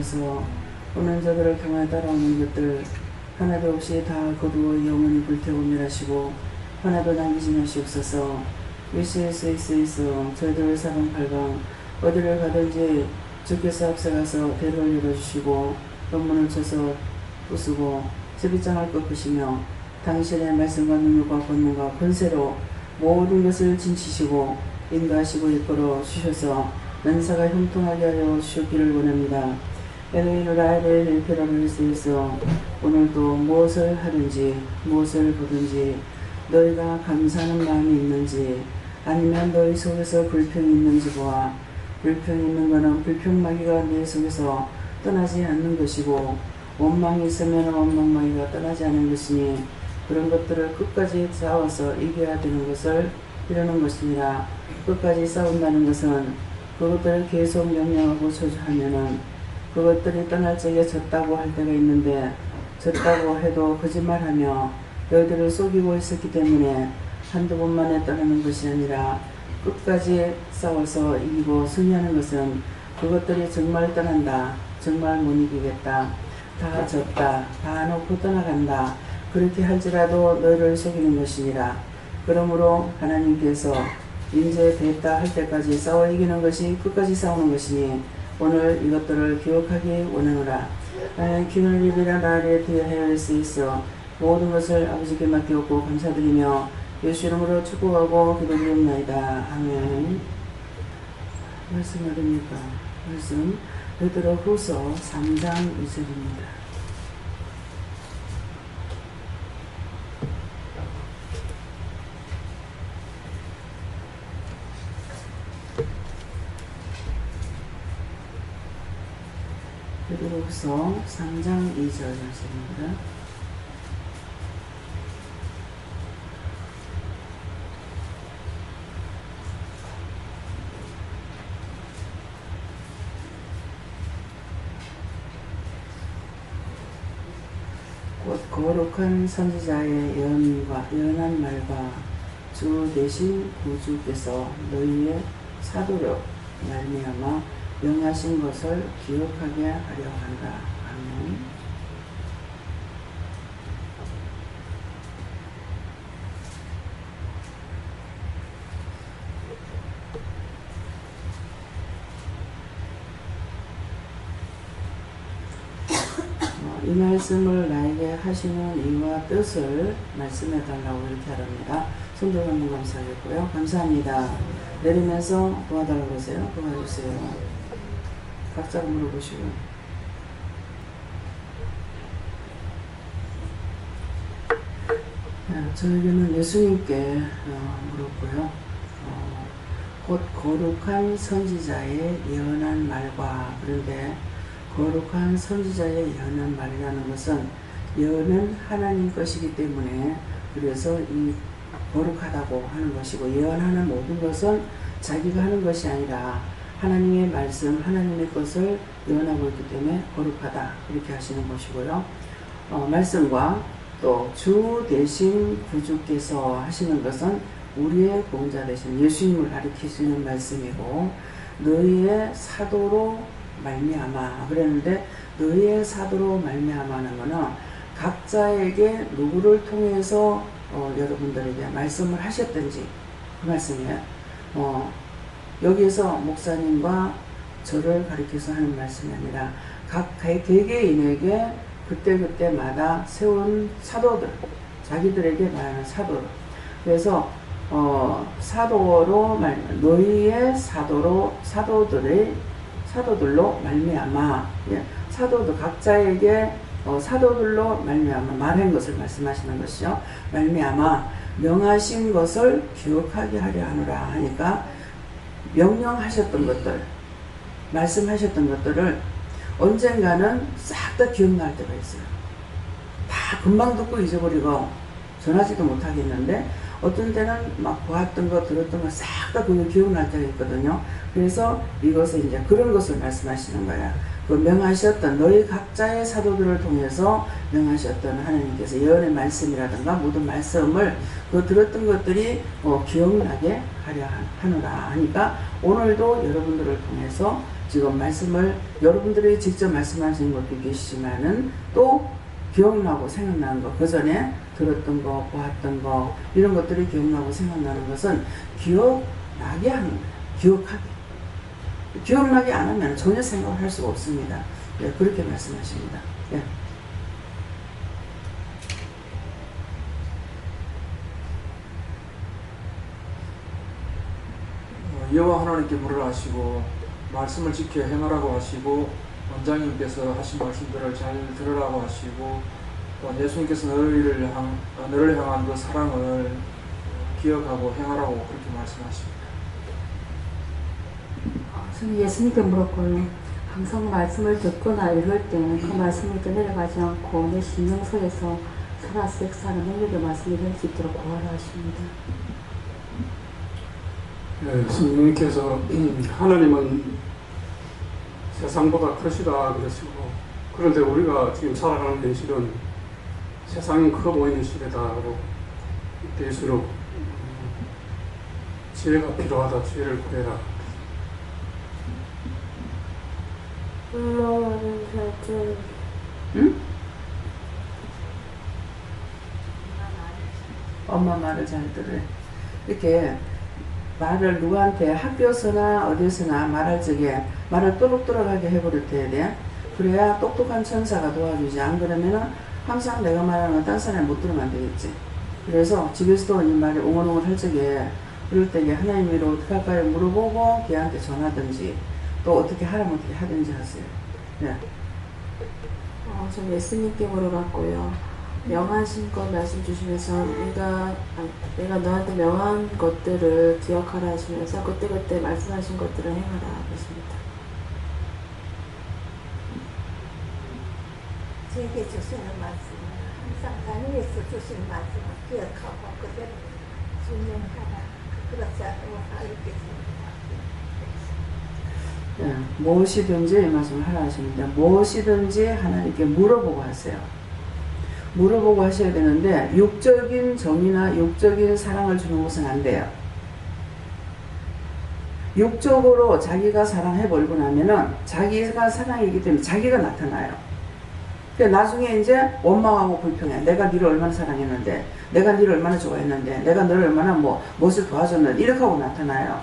주옵소서. 오는 저들을 향하여 따라오는 것들 하나도 없이 다 거두어 영원히 불태워 멸하시고 하나도 남기지 마시옵소서. 위스위스위스위스 저희들을 사방팔방 어디를 가든지 주께서 앞서가서 대를 열어주시고 검문을 쳐서 부수고 제비장을 꺾으시며 당신의 말씀과 능력과 권능과 권세로 모든 것을 진치시고 인도하시고 이끌어 주셔서 연사가 형통하게 하여 주시기를 원합니다. 엘로히노라 엘로히노라를 위해서 오늘도 무엇을 하든지 무엇을 보든지 너희가 감사하는 마음이 있는지 아니면 너희 속에서 불평이 있는지 보아. 불평이 있는 것은 불평마귀가 내 속에서 떠나지 않는 것이고 원망이 있으면 원망마귀가 떠나지 않는 것이니 그런 것들을 끝까지 싸워서 이겨야 되는 것을 이루는 것이니라. 끝까지 싸운다는 것은 그것들을 계속 명령하고 저주하면은 그것들이 떠날 적에 졌다고 할 때가 있는데 졌다고 해도 거짓말하며 너희들을 속이고 있었기 때문에 한두 번만에 떠나는 것이 아니라 끝까지 싸워서 이기고 승리하는 것은 그것들이 정말 떠난다. 정말 못 이기겠다. 다 졌다. 다 놓고 떠나간다. 그렇게 할지라도 너희를 속이는 것이니라. 그러므로 하나님께서 이제 됐다 할 때까지 싸워 이기는 것이 끝까지 싸우는 것이니 오늘 이것들을 기억하기 원하노라. 기운을 입이라 나를 대하여 수 있어 모든 것을 아버지께 맡기었고 감사드리며 예수 이름으로 축복하고 기도드립니다. 아멘. 말씀 어딥니까? 말씀 베드로후서 3장 2절입니다. 베드로후서 3장 2절 말씀입니다. 곧 거룩한 선지자의 예언한 말과 주 대신 구주께서 너희의 사도로 말미암아 명하신 것을 기억하게 하려 한다. 아멘. 이 말씀을 나에게 하시는 이유와 뜻을 말씀해 달라고 이렇게 하랍니다. 손들 한번 감사하겠고요. 감사합니다. 내리면서 도와달라고 하세요. 도와주세요. 각자가 물어보시고. 저에게는 예수님께 물었고요. 곧 거룩한 선지자의 예언한 말과, 그런데 거룩한 선지자의 예언한 말이라는 것은 예언은 하나님 것이기 때문에 그래서 이 거룩하다고 하는 것이고, 예언하는 모든 것은 자기가 하는 것이 아니라 하나님의 말씀, 하나님의 것을 예언하고 있기 때문에 거룩하다 이렇게 하시는 것이고요. 말씀과 또 주 대신 구주께서 하시는 것은 우리의 공자 되신 예수님을 가리키시는 말씀이고, 너희의 사도로 말미암아 그랬는데, 너희의 사도로 말미암아는 것은 각자에게 누구를 통해서 여러분들에게 말씀을 하셨든지 그 말씀이에요. 여기에서 목사님과 저를 가리켜서 하는 말씀이 아니라 각 개개인에게 그때그때마다 세운 사도들, 자기들에게 말하는 사도들. 그래서 사도로 너희의 사도들로 말미암아, 사도들 각자에게 사도들로 말미암아 말한 것을 말씀하시는 것이죠. 말미암아 명하신 것을 기억하게 하려 하노라 하니까, 명령하셨던 것들, 말씀하셨던 것들을 언젠가는 싹 다 기억날 때가 있어요. 다 금방 듣고 잊어버리고 전하지도 못하겠는데, 어떤 때는 막 보았던 거, 들었던 거 싹 다 그게 기억날 때가 있거든요. 그래서 이것을 이제 그런 것을 말씀하시는 거야. 그 명하셨던 너희 각자의 사도들을 통해서 명하셨던 하나님께서 예언의 말씀이라든가 모든 말씀을 그 들었던 것들이 기억나게 하려 하노라 하니까, 오늘도 여러분들을 통해서 지금 말씀을 여러분들이 직접 말씀하시는 것도 계시지만은 또 기억나고 생각나는 거, 그 전에 들었던 거, 보았던 거, 이런 것들이 기억나고 생각나는 것은 기억나게 하는 거예요. 기억하게. 기억나게 안 하면 전혀 생각을 할 수가 없습니다. 예, 그렇게 말씀하십니다. 예. 여호와 하나님께 물으라 하시고 말씀을 지켜 행하라고 하시고 원장님께서 하신 말씀들을 잘 들으라고 하시고 또 예수님께서 너를 향한 그 사랑을 기억하고 행하라고 그렇게 말씀하십니다. 저는 예수님께 물었고요. 항상 말씀을 듣거나 읽을 때 그 말씀을 떠내려가지 않고 내 심령 속에서 살아서 역사하는 능력의 말씀이 될 수 있도록 구하라 하십니다. 네, 성령님께서 하나님은 세상보다 크시다 그러시고, 그런데 우리가 지금 살아가는 현실은 세상이 커 보이는 시대다고, 이때일수록 지혜가 필요하다. 지혜를 구해라. 응? 엄마 말을 잘 들으래. 이렇게 말을 누구한테 학교에서나 어디서나 말할 적에 말을 또록또록하게 해버려야 돼. 그래야 똑똑한 천사가 도와주지. 안 그러면은 항상 내가 말하는 건 딴 사람이 못 들으면 안 되겠지. 그래서 집에서도 이 말이 옹얼옹얼 할 적에 그럴 때에 하나님으로 어떻게 할까요? 물어보고 걔한테 전하든지 또 어떻게 하라면 어떻게 하든지 하세요. 네. 전 예수님께 물어봤고요. 명하신 것 말씀 주시면서 내가 너한테 명한 것들을 기억하라 하시면서 그때그때 말씀하신 것들을 행하라 하십니다. 제게 주시는 말씀은 항상 하나님께서 주신 말씀을 기억하고 그대로 준행하라. 그렇지 않으면 알겠습니다. 네, 무엇이든지 말씀을 하라 하시는데 무엇이든지 하나님께 물어보고 하세요. 물어보고 하셔야 되는데 육적인 정의나 육적인 사랑을 주는 것은 안 돼요. 육적으로 자기가 사랑해버리고 나면은 자기가 사랑이기 때문에 자기가 나타나요. 그러니까 나중에 이제 원망하고 불평해. 내가 너를 얼마나 사랑했는데, 내가 너를 얼마나 좋아했는데, 내가 너를 얼마나 무엇을 도와줬는데, 이렇게 하고 나타나요.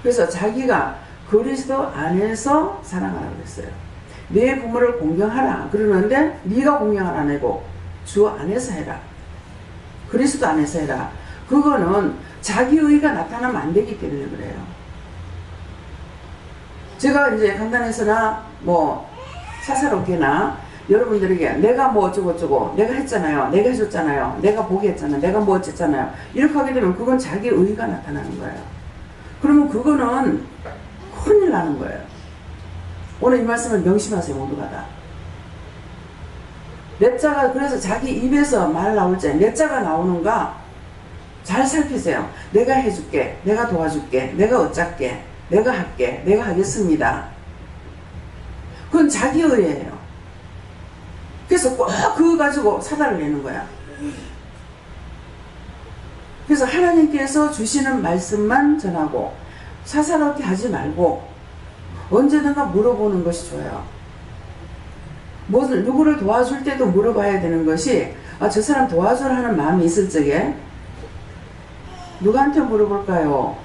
그래서 자기가 그리스도 안에서 사랑하라고 그랬어요. 내 부모를 공경하라 그러는데 네가 공경을 안 하고 주 안에서 해라. 그리스도 안에서 해라. 그거는 자기의가 나타나면 안 되기 때문에 그래요. 제가 이제 강단에서나 사사롭게나 여러분들에게 내가 어쩌고저쩌고 내가 했잖아요. 내가 해줬잖아요. 내가 보게 했잖아요. 내가 어쨌잖아요. 이렇게 하게 되면 그건 자기의가 나타나는 거예요. 그러면 그거는 큰일 나는 거예요. 오늘 이 말씀을 명심하세요. 모두가 다. 내 자가 그래서 자기 입에서 말 나올 때 내 자가 나오는가 잘 살피세요. 내가 해줄게. 내가 도와줄게. 내가 어쩔게. 내가 할게. 내가 하겠습니다. 그건 자기의예요. 그래서 꼭 그거 가지고 사달을 내는 거야. 그래서 하나님께서 주시는 말씀만 전하고 사사롭게 하지 말고 언제든가 물어보는 것이 좋아요. 누구를 도와줄 때도 물어봐야 되는 것이 저 사람 도와주라 하는 마음이 있을 적에 누구한테 물어볼까요?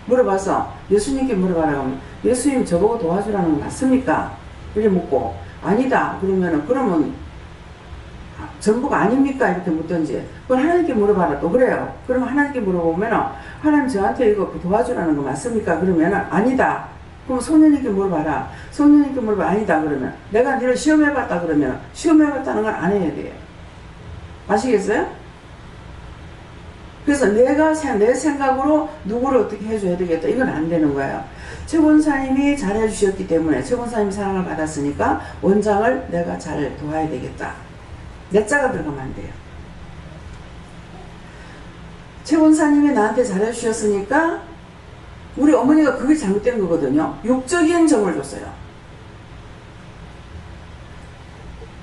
물어봐서 예수님께 물어봐라 하면 예수님 저보고 도와주라는 거 맞습니까? 이렇게 묻고 아니다 그러면 전부가 아닙니까? 이렇게 묻든지 그걸 하나님께 물어봐라 또 그래요. 그러면 하나님께 물어보면 하나님 저한테 이거 도와주라는 거 맞습니까? 그러면 아니다. 그럼 소년님께 물어봐라. 소년님께 물어봐 아니다 그러면 내가 너를 시험해봤다 그러면 시험해봤다는 건 안 해야 돼요. 아시겠어요? 그래서 내가 내 생각으로 누구를 어떻게 해줘야 되겠다 이건 안 되는 거예요. 최 권사님이 잘해주셨기 때문에 최 권사님 사랑을 받았으니까 원장을 내가 잘 도와야 되겠다. 내 자가 들어가면 안 돼요. 최 권사님이 나한테 잘해주셨으니까 우리 어머니가 그게 잘못된 거거든요. 육적인 정을 줬어요.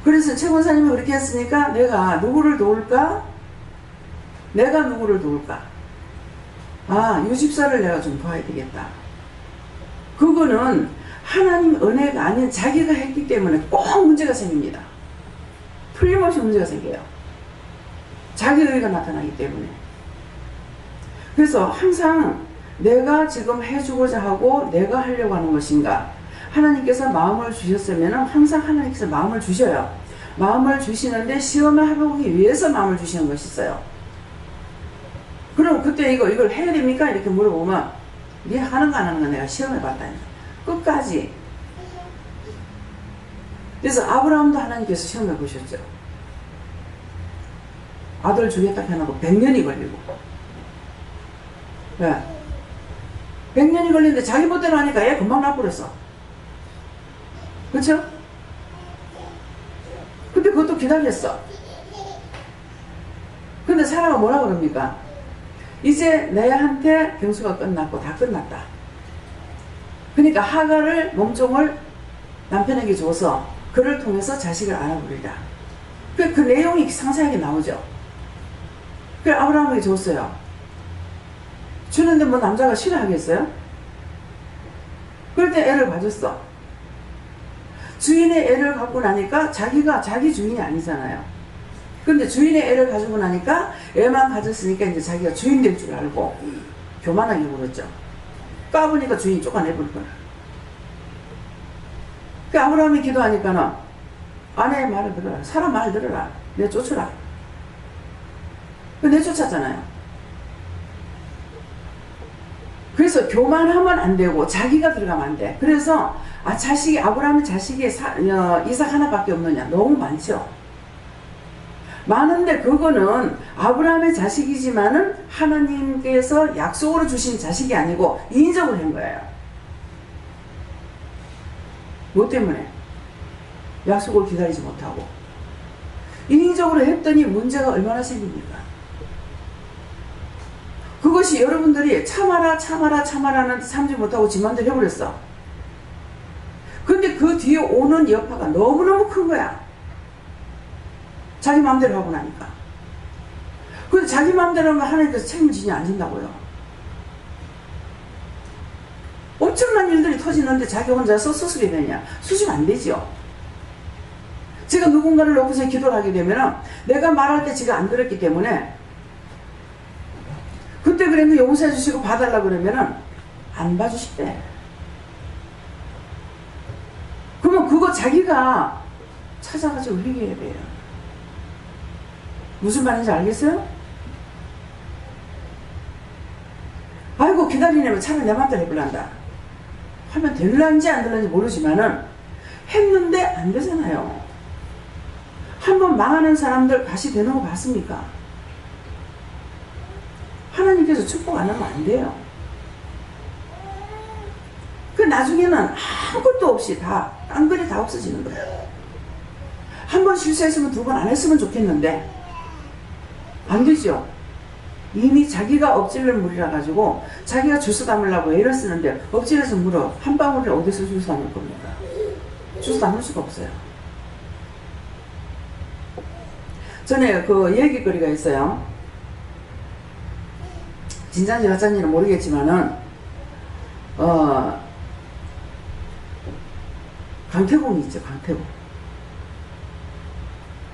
그래서 최 권사님이 그렇게 했으니까 내가 누구를 도울까? 내가 누구를 도울까? 유 집사를 내가 좀 도와야 되겠다. 그거는 하나님 은혜가 아닌 자기가 했기 때문에 꼭 문제가 생깁니다. 틀림없이 문제가 생겨요. 자기 의가 나타나기 때문에. 그래서 항상 내가 지금 해주고자 하고 내가 하려고 하는 것인가, 하나님께서 마음을 주셨으면 항상 하나님께서 마음을 주셔요. 마음을 주시는데 시험을 해보기 위해서 마음을 주시는 것이 있어요. 그럼 그때 이걸 해야 됩니까? 이렇게 물어보면 네 하는 거 안 하는 거 내가 시험해 봤다니까. 끝까지. 그래서 아브라함도 하나님께서 시험해 보셨죠. 아들 주겠다 해놓고 100년이 걸리고. 네. 100년이 걸리는데 자기 멋대로 하니까 애 금방 나버렸어. 그렇죠? 근데 그것도 기다렸어. 근데 사라가 뭐라 그럽니까? 이제 내한테 경수가 끝났고 다 끝났다. 그러니까 하갈을 몸종을 남편에게 줘서 그를 통해서 자식을 알아보리라. 그 내용이 상세하게 나오죠. 그래 아브라함에게 줬어요. 주는데 뭐 남자가 싫어하겠어요? 그럴 때 애를 가졌어. 주인의 애를 갖고 나니까 자기가 자기 주인이 아니잖아요. 근데 주인의 애를 가지고 나니까 애만 가졌으니까 이제 자기가 주인 될 줄 알고 교만하게 굴었죠. 까보니까 주인이 쫓아내버릴 거야. 그 아브라함이 기도하니까는 아내의 말을 들어라. 사람 말 들어라. 내 쫓으라. 내 쫓았잖아요. 그래서 교만하면 안 되고 자기가 들어가면 안 돼. 그래서 자식이 아브라함의 자식이 이삭 하나밖에 없느냐? 너무 많죠. 많은데 그거는 아브라함의 자식이지만은 하나님께서 약속으로 주신 자식이 아니고 인위적으로 한 거예요. 뭐 때문에? 약속을 기다리지 못하고. 인위적으로 했더니 문제가 얼마나 생깁니까? 그것이 여러분들이 참아라 참아라 참아라는 참지 못하고 지 맘대로 해버렸어. 근데 그 뒤에 오는 여파가 너무너무 큰 거야. 자기 마음대로 하고 나니까. 근데 자기 마음대로 하면 하나님께서 책임지냐 안 진다고요. 엄청난 일들이 터지는데 자기 혼자서 수습이 되냐? 수습 안 되지요. 제가 누군가를 놓고서 기도를 하게 되면 내가 말할 때 지가 안 들었기 때문에 그때 그랬는데 용서해 주시고 봐달라 그러면은 안 봐주시대. 그러면 그거 자기가 찾아가서 흘리게 해야 돼요. 무슨 말인지 알겠어요? 아이고 기다리려면 차라리 내 맘대로 해볼란다 하면 될란지 안 될란지 모르지만은 했는데 안 되잖아요. 한번 망하는 사람들 다시 되는 거 봤습니까? 하나님께서 축복 안 하면 안 돼요. 그 나중에는 아무것도 없이 다 깡그리 다 없어지는 거예요. 한 번 실수했으면 두 번 안 했으면 좋겠는데 안 되죠. 이미 자기가 엎질을 물이라 가지고 자기가 주워 담으려고 애를 쓰는데 엎질에서 물어 한 방울을 어디서 주워 담을 겁니까? 주워 담을 수가 없어요. 전에 그 얘기거리가 있어요. 진짜인지 가짜인지는 모르겠지만은 강태공이 있죠.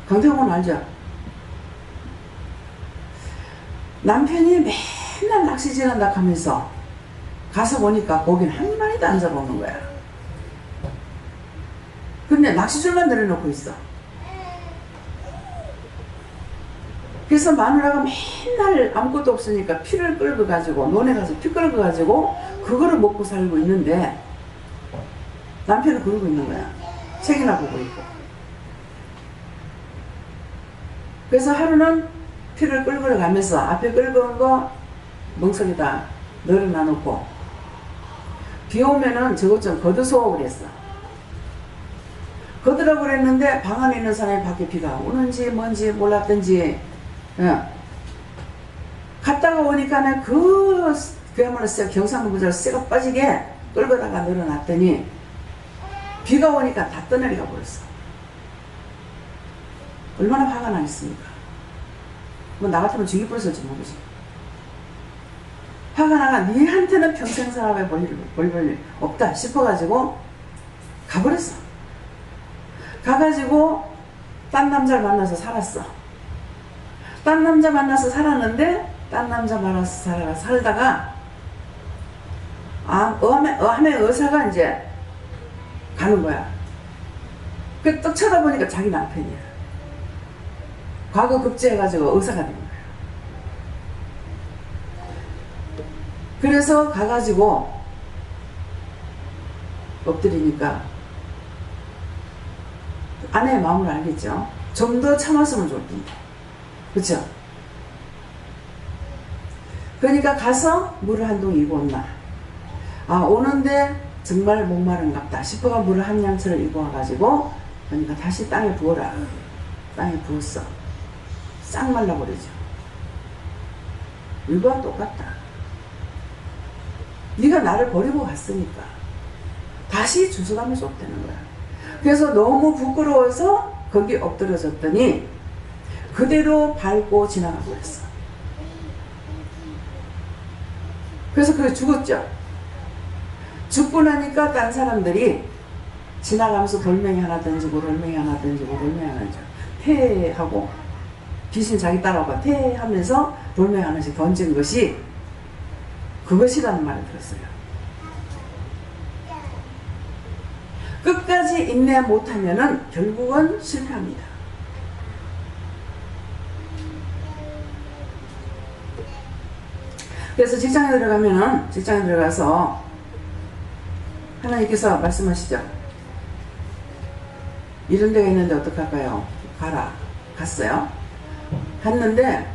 강태공은 알죠? 남편이 맨날 낚시질 한다 하면서 가서 보니까 거긴 한 마리도 안 잡아오는 거야. 근데 낚시줄만 내려놓고 있어. 그래서 마누라가 맨날 아무것도 없으니까 피를 끌어가지고 논에 가서 피 끌어가지고 그거를 먹고 살고 있는데 남편은 그러고 있는 거야. 책이나 보고 있고. 그래서 하루는 피를 끌고 가면서 앞에 끌고 거 멍석에다 널어놔놓고 비 오면은 저것 좀 걷어서 그랬어. 걷으라고 그랬는데 방 안에 있는 사람이 밖에 비가 오는지 뭔지 몰랐던지 갔다가 오니까 그야말로 경상도부자로 쇠가 빠지게 끌고다가 널어놨더니 비가 오니까 다 떠내려가 버렸어. 얼마나 화가 나겠습니까? 뭐 나 같으면 죽이 부러질지 모르지. 화가 나가 니한테는 평생 사람에 볼 일 없다 싶어가지고 가버렸어. 가가지고 딴 남자를 만나서 살았어. 딴 남자 만나서 살았는데 딴 남자 만나서 살다가 암의 의사가 이제 가는 거야. 그 딱 쳐다보니까 자기 남편이야. 과거 급제해가지고 의사가 된 거야. 그래서 가가지고 엎드리니까 아내의 마음을 알겠죠. 좀 더 참았으면 좋을 텐데. 그쵸? 그러니까 가서 물을 한 동 이고 온나. 아, 오는데 정말 목마른갑다 싶어가 물을 한 양치를 이고 와가지고, 그러니까 다시 땅에 부어라. 땅에 부었어. 싹 말라버리죠. 이거와 똑같다. 네가 나를 버리고 갔으니까 다시 주워가면 좋다는 거야. 그래서 너무 부끄러워서 거기 엎드려졌더니 그대로 밟고 지나가 버렸어. 그래서 그게 죽었죠. 죽고 나니까 딴 사람들이 지나가면서 돌멩이 하나 던지고 돌멩이 하나 던지고 돌멩이 하나 던지고 퇴하고 귀신 자기 따라오고 퇴하면서 돌멩이 하나씩 던진 것이 그것이라는 말을 들었어요. 끝까지 인내 못하면은 결국은 실패합니다. 그래서 직장에 들어가면은 직장에 들어가서 하나님께서 말씀하시죠. 이런 데가 있는데 어떡할까요? 가라. 갔어요. 갔는데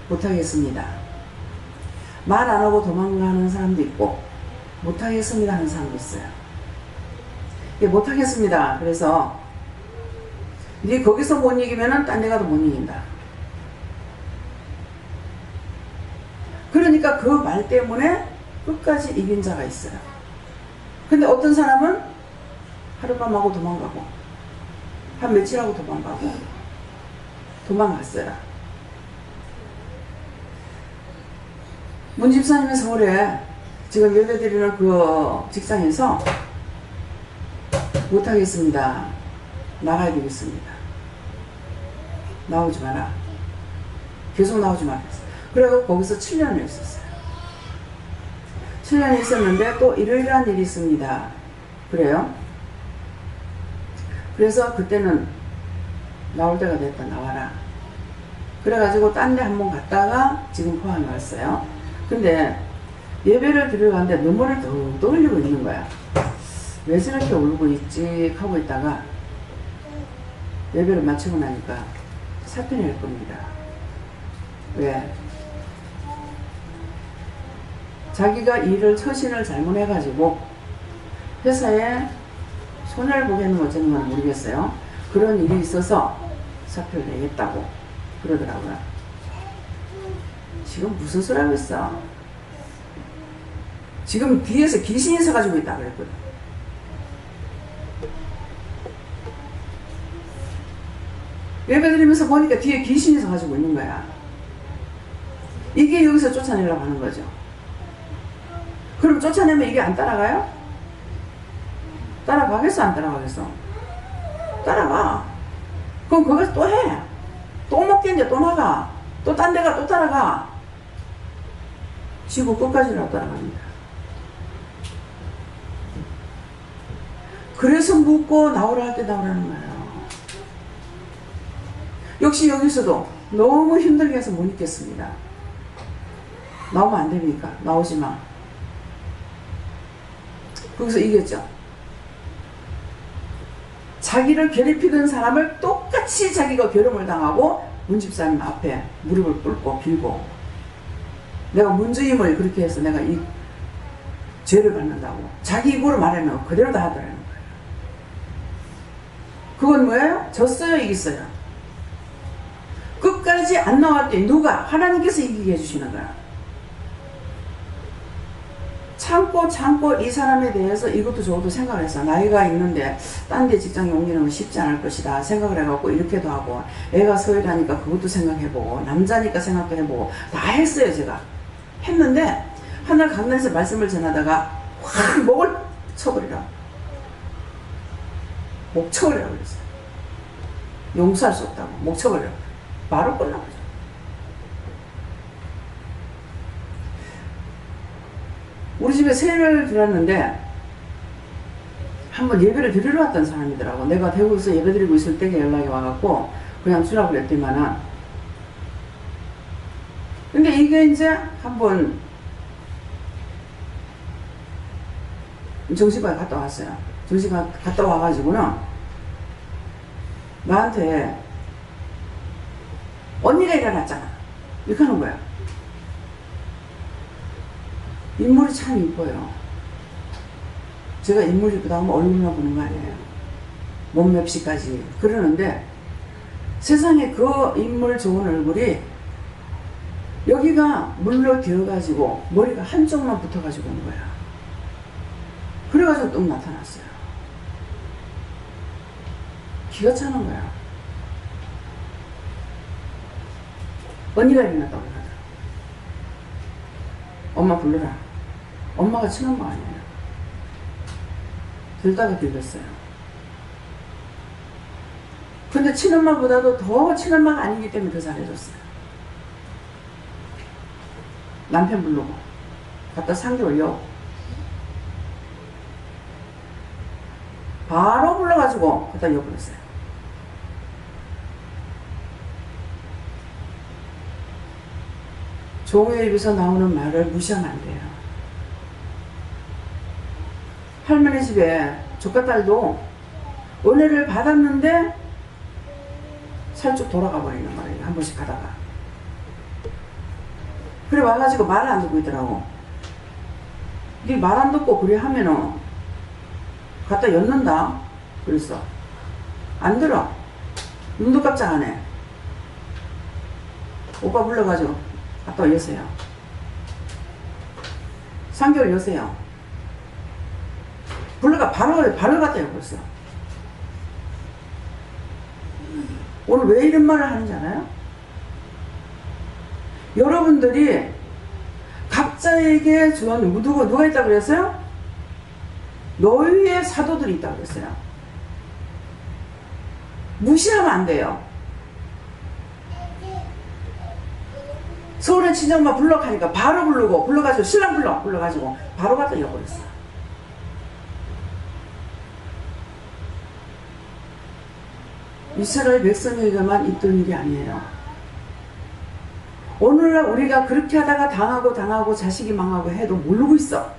못하겠습니다. 말 안 하고 도망가는 사람도 있고 못하겠습니다 하는 사람도 있어요. 못하겠습니다. 그래서 네 거기서 못 이기면은 딴 데 가도 못 이긴다. 그러니까 그 말 때문에 끝까지 이긴 자가 있어요. 근데 어떤 사람은 하룻밤 하고 도망가고 한 며칠 하고 도망가고 도망갔어요. 문 집사님은 서울에 지금 예배드리는 그 직장에서 못하겠습니다. 나가야 되겠습니다. 나오지 마라. 계속 나오지 마라. 그래서 거기서 7년을 있었어요. 7년이 있었는데 또 이러이러한 일이 있습니다. 그래요? 그래서 그때는 나올 때가 됐다. 나와라. 그래가지고 딴 데 한번 갔다가 지금 포항에 왔어요. 근데 예배를 드려가는데 눈물을 더 흘리고 있는 거야. 왜 저렇게 울고 있지 하고 있다가 예배를 마치고 나니까 사표 낼 겁니다. 왜? 자기가 일을 처신을 잘못해가지고 회사에 손해를 보겠는 어쩌는 건 모르겠어요. 그런 일이 있어서 사표를 내겠다고 그러더라고요. 지금 무슨 소리 하고 있어? 지금 뒤에서 귀신이 서가지고 있다 그랬거든. 예배드리면서 보니까 뒤에 귀신이 서가지고 있는 거야. 이게 여기서 쫓아내려고 하는 거죠. 그럼 쫓아내면 이게 안 따라가요? 따라가겠어? 안 따라가겠어? 따라가. 그럼 거기서 또 해. 또 먹겠는데 또 나가. 또 딴 데가 또 따라가. 지구 끝까지라도 따라갑니다. 그래서 묻고 나오라 할 때 나오라는 거예요. 역시 여기서도 너무 힘들게 해서 못 있겠습니다. 나오면 안 됩니까? 나오지 마. 거기서 이겼죠. 자기를 괴롭히던 사람을 똑같이 자기가 괴롭힘을 당하고 문집사님 앞에 무릎을 꿇고 빌고 내가 문주임을 그렇게 해서 내가 이 죄를 받는다고 자기 입으로 말하면 그대로 다 하더라는 거예요. 그건 뭐예요? 졌어요? 이겼어요? 끝까지 안 나왔더니 누가? 하나님께서 이기게 해주시는 거야. 참고 이 사람에 대해서 이것도 저것도 생각을 했어. 나이가 있는데 딴 데 직장에 옮기는 건 쉽지 않을 것이다 생각을 해갖고 이렇게도 하고 애가 서열하니까 그것도 생각해보고 남자니까 생각도 해보고 다 했어요. 제가 했는데 하늘 강단에서 말씀을 전하다가 확 목을 쳐버리라. 목 쳐버리라고 그랬어요. 용서할 수 없다고. 목 쳐버리라고. 바로 끝나버려. 우리 집에 세를 들었는데 한번 예배를 드리러 왔던 사람이더라고. 내가 대구에서 예배 드리고 있을 때 연락이 와갖고 그냥 주라고 그랬더니만은, 근데 이게 이제 한번 정신과에 갔다 왔어요. 정신과 갔다 와가지고는 나한테 언니가 일어났잖아 이렇게 하는 거야. 인물이 참 이뻐요. 제가 인물이 이쁘다 하면 얼굴만 보는 거 아니에요. 몸맵시까지 그러는데 세상에 그 인물 좋은 얼굴이 여기가 물로 되어가지고 머리가 한쪽만 붙어가지고 온 거야. 그래가지고 또 나타났어요. 기가 차는 거야. 언니가 일어났다고 하더라. 엄마 불러라. 엄마가 친엄마 아니에요. 들다가 들렸어요. 근데 친엄마보다도 더 친엄마가 아니기 때문에 더 잘해줬어요. 남편 부르고 갖다 3개월요. 바로 불러가지고 갖다 이어버렸어요. 종의 입에서 나오는 말을 무시하면 안 돼요. 할머니 집에 조카딸도 은혜를 받았는데 살짝 돌아가 버리는 거예요. 한 번씩 가다가. 그래 와가지고 말을 안 듣고 있더라고. 네 말 안 듣고 그래 하면은 갖다 엿는다. 그랬어. 안 들어. 눈도 깜짝 안 해. 오빠 불러가지고 갖다 여세요. 3개월 여세요. 불러가 바로 갖다 여버렸어. 오늘 왜 이런 말을 하는지 알아요? 여러분들이 각자에게 주는 누가 있다고 그랬어요? 너희의 사도들이 있다고 그랬어요. 무시하면 안 돼요. 서울에 친정엄마 불러가니까 바로 부르고 불러가지고 신랑 불러가지고 바로 갖다 이어버렸어. 이스라엘 백성에게만 있던 일이 아니에요. 오늘날 우리가 그렇게 하다가 당하고 자식이 망하고 해도 모르고 있어.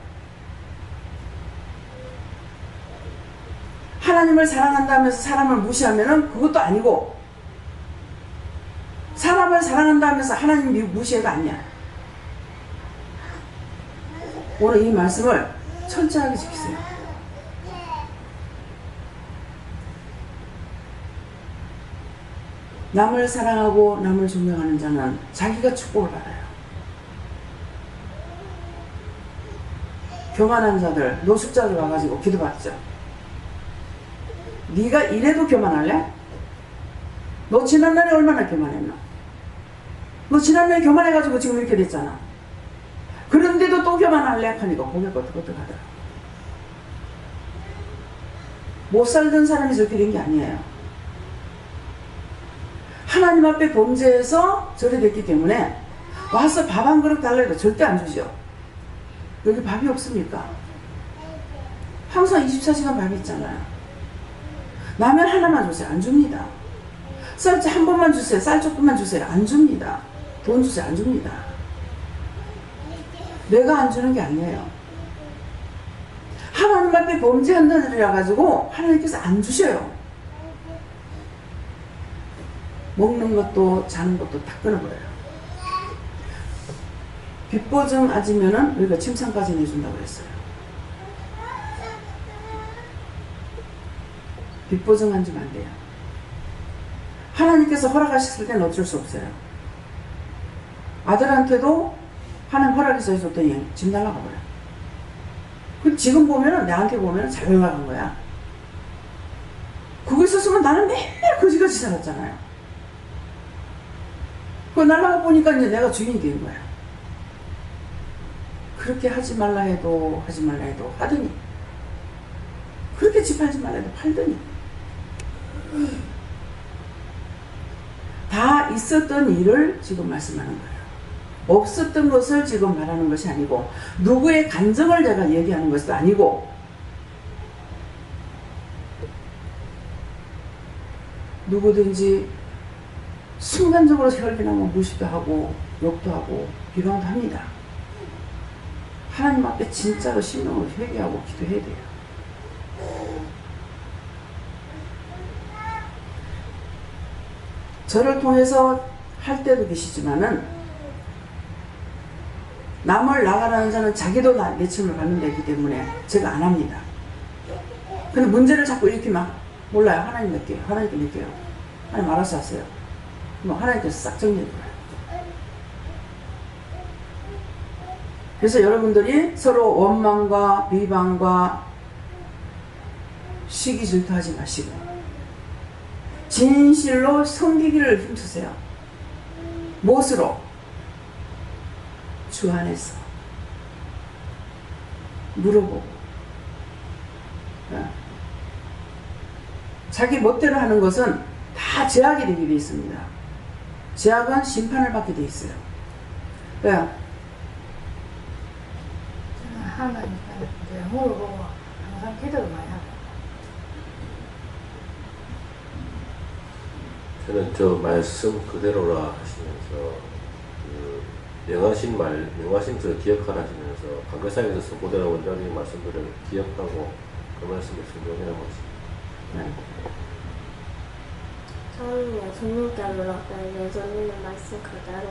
하나님을 사랑한다면서 사람을 무시하면은 그것도 아니고, 사람을 사랑한다면서 하나님 무시해도 아니야. 오늘 이 말씀을 철저하게 지키세요. 남을 사랑하고 남을 존경하는 자는 자기가 축복을 받아요. 교만한 자들, 노숙자들 와가지고 기도받죠. 네가 이래도 교만할래? 너 지난날에 얼마나 교만했나? 너 지난날에 교만해가지고 지금 이렇게 됐잖아. 그런데도 또 교만할래? 하니까 고개가 어떡하더라. 못 살던 사람이 저렇게 된 게 아니에요. 하나님 앞에 범죄해서 저래 됐기 때문에 와서 밥 한 그릇 달라 해도 절대 안 주죠. 여기 밥이 없습니까? 항상 24시간 밥이 있잖아요. 라면 하나만 주세요. 안 줍니다. 쌀 한 번만 주세요. 쌀 조금만 주세요. 안 줍니다. 돈 주세요. 안 줍니다. 내가 안 주는 게 아니에요. 하나님 앞에 범죄한다느라 가지고 하나님께서 안 주셔요. 먹는 것도 자는 것도 다 끊어버려요. 빚보증 아지면은 우리가 침상까지 내준다고 했어요. 빚보증 안 주면 안 돼요. 하나님께서 허락하셨을 때는 어쩔 수 없어요. 아들한테도 하나님 허락해서 해줬더니 집 날라가 버려. 그 지금 보면은 내한테 보면은 잘 올라간 거야. 그거 있었으면 나는 맨날 거지같이 살았잖아요. 그거 날라가 보니까 이제 내가 주인이 된 거야. 그렇게 하지 말라 해도 하더니, 그렇게 집 팔지 말라 해도 팔더니, 다 있었던 일을 지금 말씀하는 거예요. 없었던 것을 지금 말하는 것이 아니고, 누구의 간증을 제가 얘기하는 것도 아니고, 누구든지 순간적으로 혈기나면 무시도 하고 욕도 하고 비방도 합니다. 하나님 앞에 진짜로 심령으로 회개하고 기도해야 돼요. 저를 통해서 할 때도 계시지만은, 남을 나가라는 자는 자기도 내침을 받는 데이기 때문에 제가 안 합니다. 근데 문제를 자꾸 이렇게 막, 몰라요. 하나님 몇 개요. 하나님께 몇 개요. 하나님 알아서 하세요. 뭐 하나님께서 싹 정리해 줘요. 그래서 여러분들이 서로 원망과 비방과 시기 질투하지 마시고, 진실로 섬기기를 힘쓰세요. 무엇으로? 주 안에서 물어보고, 자기 멋대로 하는 것은 다 제약이 되게 되어 있습니다. 제약은 심판을 받게 되어 있어요. 왜요? 저는 하나님께 영으로 보고 항상 기도를 많이 하고. 저는 저 말씀 그대로라 하시면서 명하신 그 기억하라 하시면서 강대상에서 선고되는 원장님 말씀들을 기억하고 그 말씀을 순종해라고 하십니다. 네. 저는 예수님께로 예수님의 말씀 그대로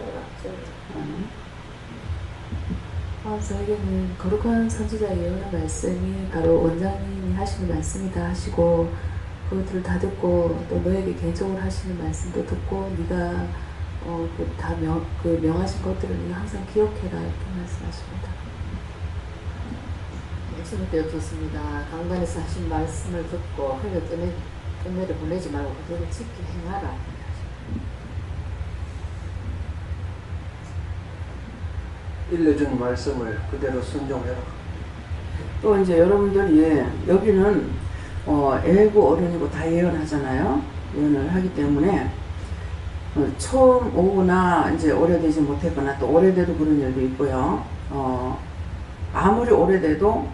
저에게는 거룩한 선지자 예언의 말씀이 바로 원장님이 하시는 말씀이다 하시고, 그것들을 다 듣고 또 너에게 개인적으로 하시는 말씀도 듣고, 네가 명하신 것들을 네가 항상 기억해라 이렇게 말씀하십니다. 예수님께도 좋습니다. 강단에서 하신 말씀을 듣고 흘려 뜬내를 보내지 말고 그대로 지켜 행하라. 일러준 말씀을 그대로 순종해라. 또 이제 여러분들이 여기는 애고 어른이고 다 예언하잖아요. 예언을 하기 때문에 처음 오거나 이제 오래되지 못했거나 또 오래돼도 그런 일도 있고요. 아무리 오래돼도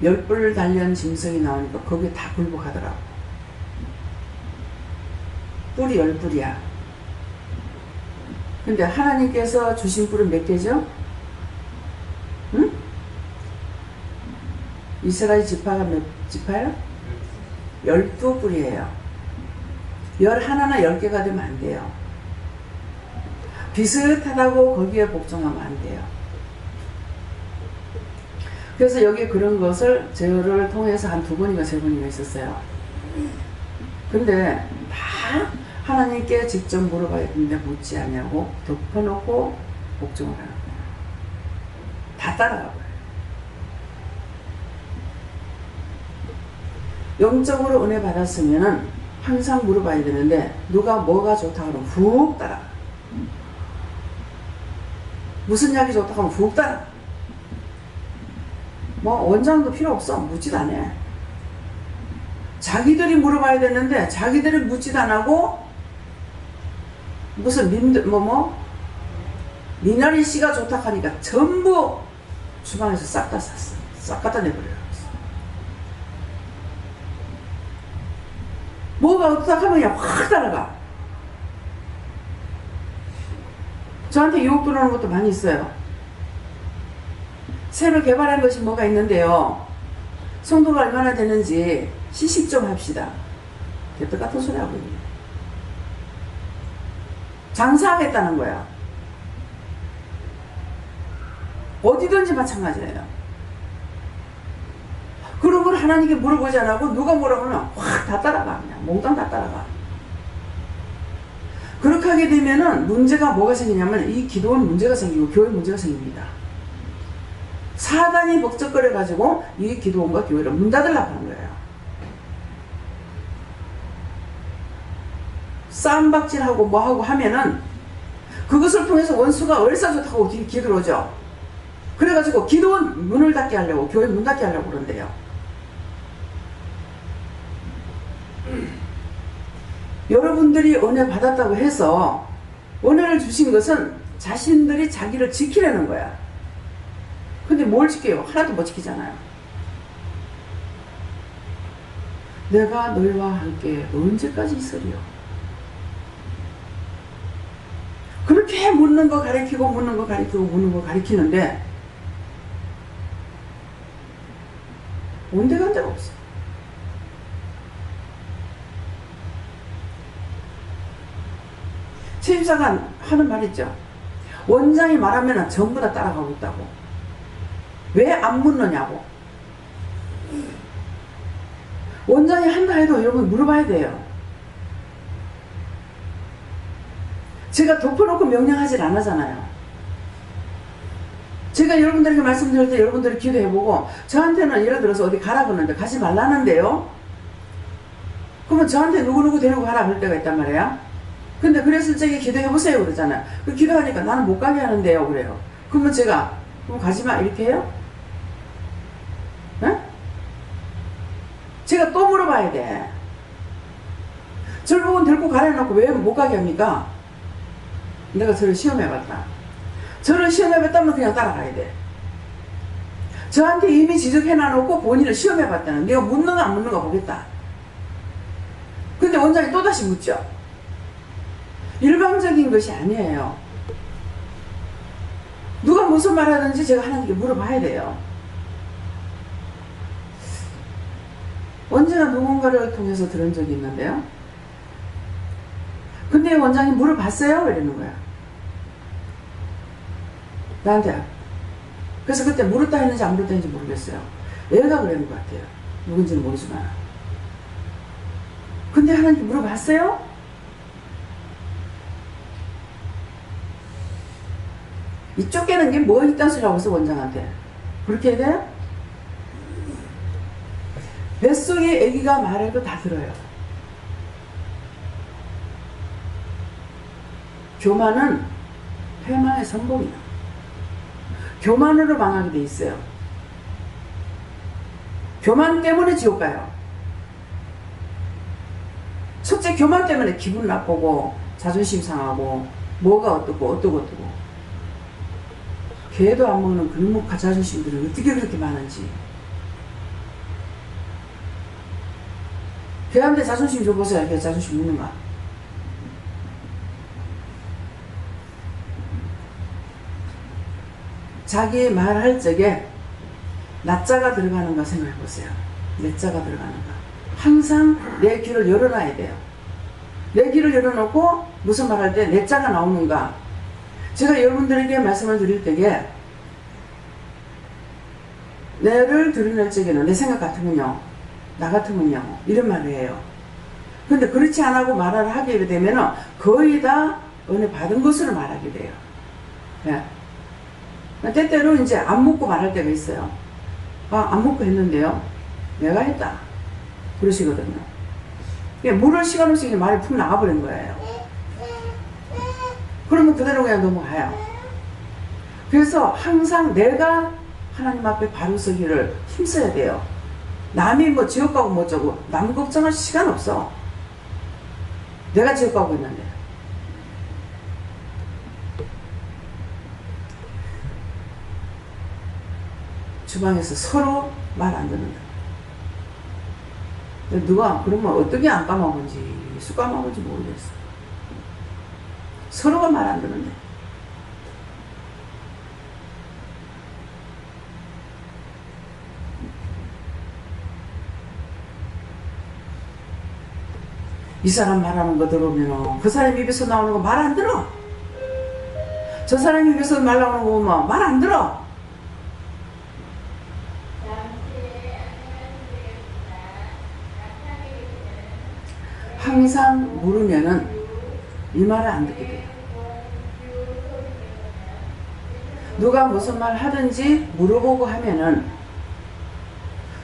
10불 달린 짐승이 나오니까 거기에 다 굴복하더라고. 뿔이 10뿔이야. 근데 하나님께서 주신 뿔은 몇 개죠? 응? 이스라엘 지파가 몇 지파요? 12뿔이에요. 11나 10개가 되면 안 돼요. 비슷하다고 거기에 복종하면 안 돼요. 그래서 여기 그런 것을 저를 통해서 한 2번인가 3번인가 있었어요. 근데 다 하나님께 직접 물어봐야 되는데 묻지 않냐고 덮어놓고 복종을 하는 거예요. 다 따라가고요. 영적으로 은혜 받았으면은 항상 물어봐야 되는데, 누가 뭐가 좋다 그러면 훅 따라. 무슨 약이 좋다 하면 훅 따라. 뭐 원장도 필요 없어. 묻지도 안 해. 자기들이 물어봐야 되는데 자기들이 묻지도 안 하고, 무슨 미나리 씨가 좋다 하니까 전부 주방에서 싹 다 샀어. 싹 갖다 내버려요. 뭐가 어떻다 하면 그냥 확 따라가. 저한테 유혹 들어오는 것도 많이 있어요. 새로 개발한 것이 뭐가 있는데요. 성도가 얼마나 되는지 시식 좀 합시다. 개떡 같은 소리 하고 있네. 장사하겠다는 거야. 어디든지 마찬가지예요. 그런 걸 하나님께 물어보지 않고 누가 뭐라고 하면 확 다 따라가. 그냥 몽땅 다 따라가. 그렇게 하게 되면은 문제가 뭐가 생기냐면, 이 기도는 문제가 생기고 교회 문제가 생깁니다. 사단이 법적거려 가지고 이 기도원과 교회를 문 닫으려고 하는 거예요. 싸움박질하고 뭐하고 하면은 그것을 통해서 원수가 얼싸 좋다고 기들어오죠. 그래가지고 기도원 문을 닫게 하려고, 교회 문 닫게 하려고 그런대요. 여러분들이 은혜 받았다고 해서 은혜를 주신 것은 자신들이 자기를 지키려는 거야. 근데 뭘 지켜요? 하나도 못 지키잖아요. 내가 너희와 함께 언제까지 있으리요? 그렇게 묻는 거 가리키고 묻는 거 가리키고 묻는 거 가리키는데 온데간데가 없어. 최임사가 하는 말 있죠. 원장이 말하면 전부 다 따라가고 있다고. 왜 안 묻느냐고. 원장이 한다 해도 여러분 물어봐야 돼요. 제가 덮어놓고 명령하지 않았잖아요. 제가 여러분들에게 말씀드릴 때 여러분들이 기도해보고 저한테는 예를 들어서 어디 가라 그러는데 가지 말라는데요. 그러면 저한테 누구누구 데리고 가라 그럴 때가 있단 말이에요. 근데 그랬을 적에 기도해보세요 그러잖아요. 그 기도하니까 나는 못 가게 하는데요 그래요. 그러면 제가 그럼 가지마 이렇게 해요? 네? 제가 또 물어봐야 돼. 저를 보고 데리고 가라 해놓고 왜 못 가게 합니까? 내가 저를 시험해봤다. 저를 시험해봤다면 그냥 따라가야 돼. 저한테 이미 지적해놔놓고 본인을 시험해봤다는, 내가 묻는가 안 묻는가 보겠다. 근데 원장이 또다시 묻죠. 일방적인 것이 아니에요. 누가 무슨 말 하든지 제가 하나님께 물어봐야 돼요. 언제나 누군가를 통해서 들은 적이 있는데요. 근데 원장이 물어봤어요? 이러는 거야. 나한테. 그래서 그때 물었다 했는지 안 물었다 했는지 모르겠어요. 애가 그러는 것 같아요. 누군지는 모르지만. 근데 하나님께 물어봤어요? 이 쫓겨는 게 뭐 있단 소리라고 해서 원장한테. 그렇게 해야 돼요? 뱃속에 아기가 말해도 다 들어요. 교만은 회망의 선봉이야. 교만으로 망하게 돼 있어요. 교만 때문에 지옥 가요. 첫째 교만 때문에 기분 나쁘고 자존심 상하고 뭐가 어떻고 개도 안 먹는 근묵과 자존심들은 어떻게 그렇게 많은지. 개한테 자존심 줘보세요. 개 자존심 있는가? 자기 말할 적에 나자가 들어가는가 생각해 보세요. 내자가 들어가는가. 항상 내 귀를 열어놔야 돼요. 내 귀를 열어놓고 무슨 말할 때 내자가 나오는가. 제가 여러분들에게 말씀을 드릴 때에 내를 드러낼 적에는 내 생각 같으면요, 나 같으면요, 이런 말을 해요. 근데 그렇지 않고 말을 하게 되면 거의 다 은혜 받은 것으로 말하게 돼요. 네. 때때로 이제 안 묻고 말할 때가 있어요. 아, 안 묻고 했는데요, 내가 했다 그러시거든요. 물을 시간 없이 그냥 말이 푹 나가버린 거예요. 그러면 그대로 그냥 넘어가요. 그래서 항상 내가 하나님 앞에 바로 서기를 힘써야 돼요. 남이 뭐 지옥 가고 뭐 어쩌고 남 걱정할 시간 없어. 내가 지옥 가고 있는데. 주방에서 서로 말 안 듣는다. 누가 그러면 어떻게 안 까먹은지 쑥 까먹은지 모르겠어. 서로가 말 안 듣는데. 이 사람 말하는 거 들어보면 그 사람 입에서 나오는 거 말 안 들어. 저 사람 입에서 말 나오는 거 보면 말 안 들어. 항상 물으면은 이 말을 안 듣게 돼요. 누가 무슨 말 하든지 물어보고 하면은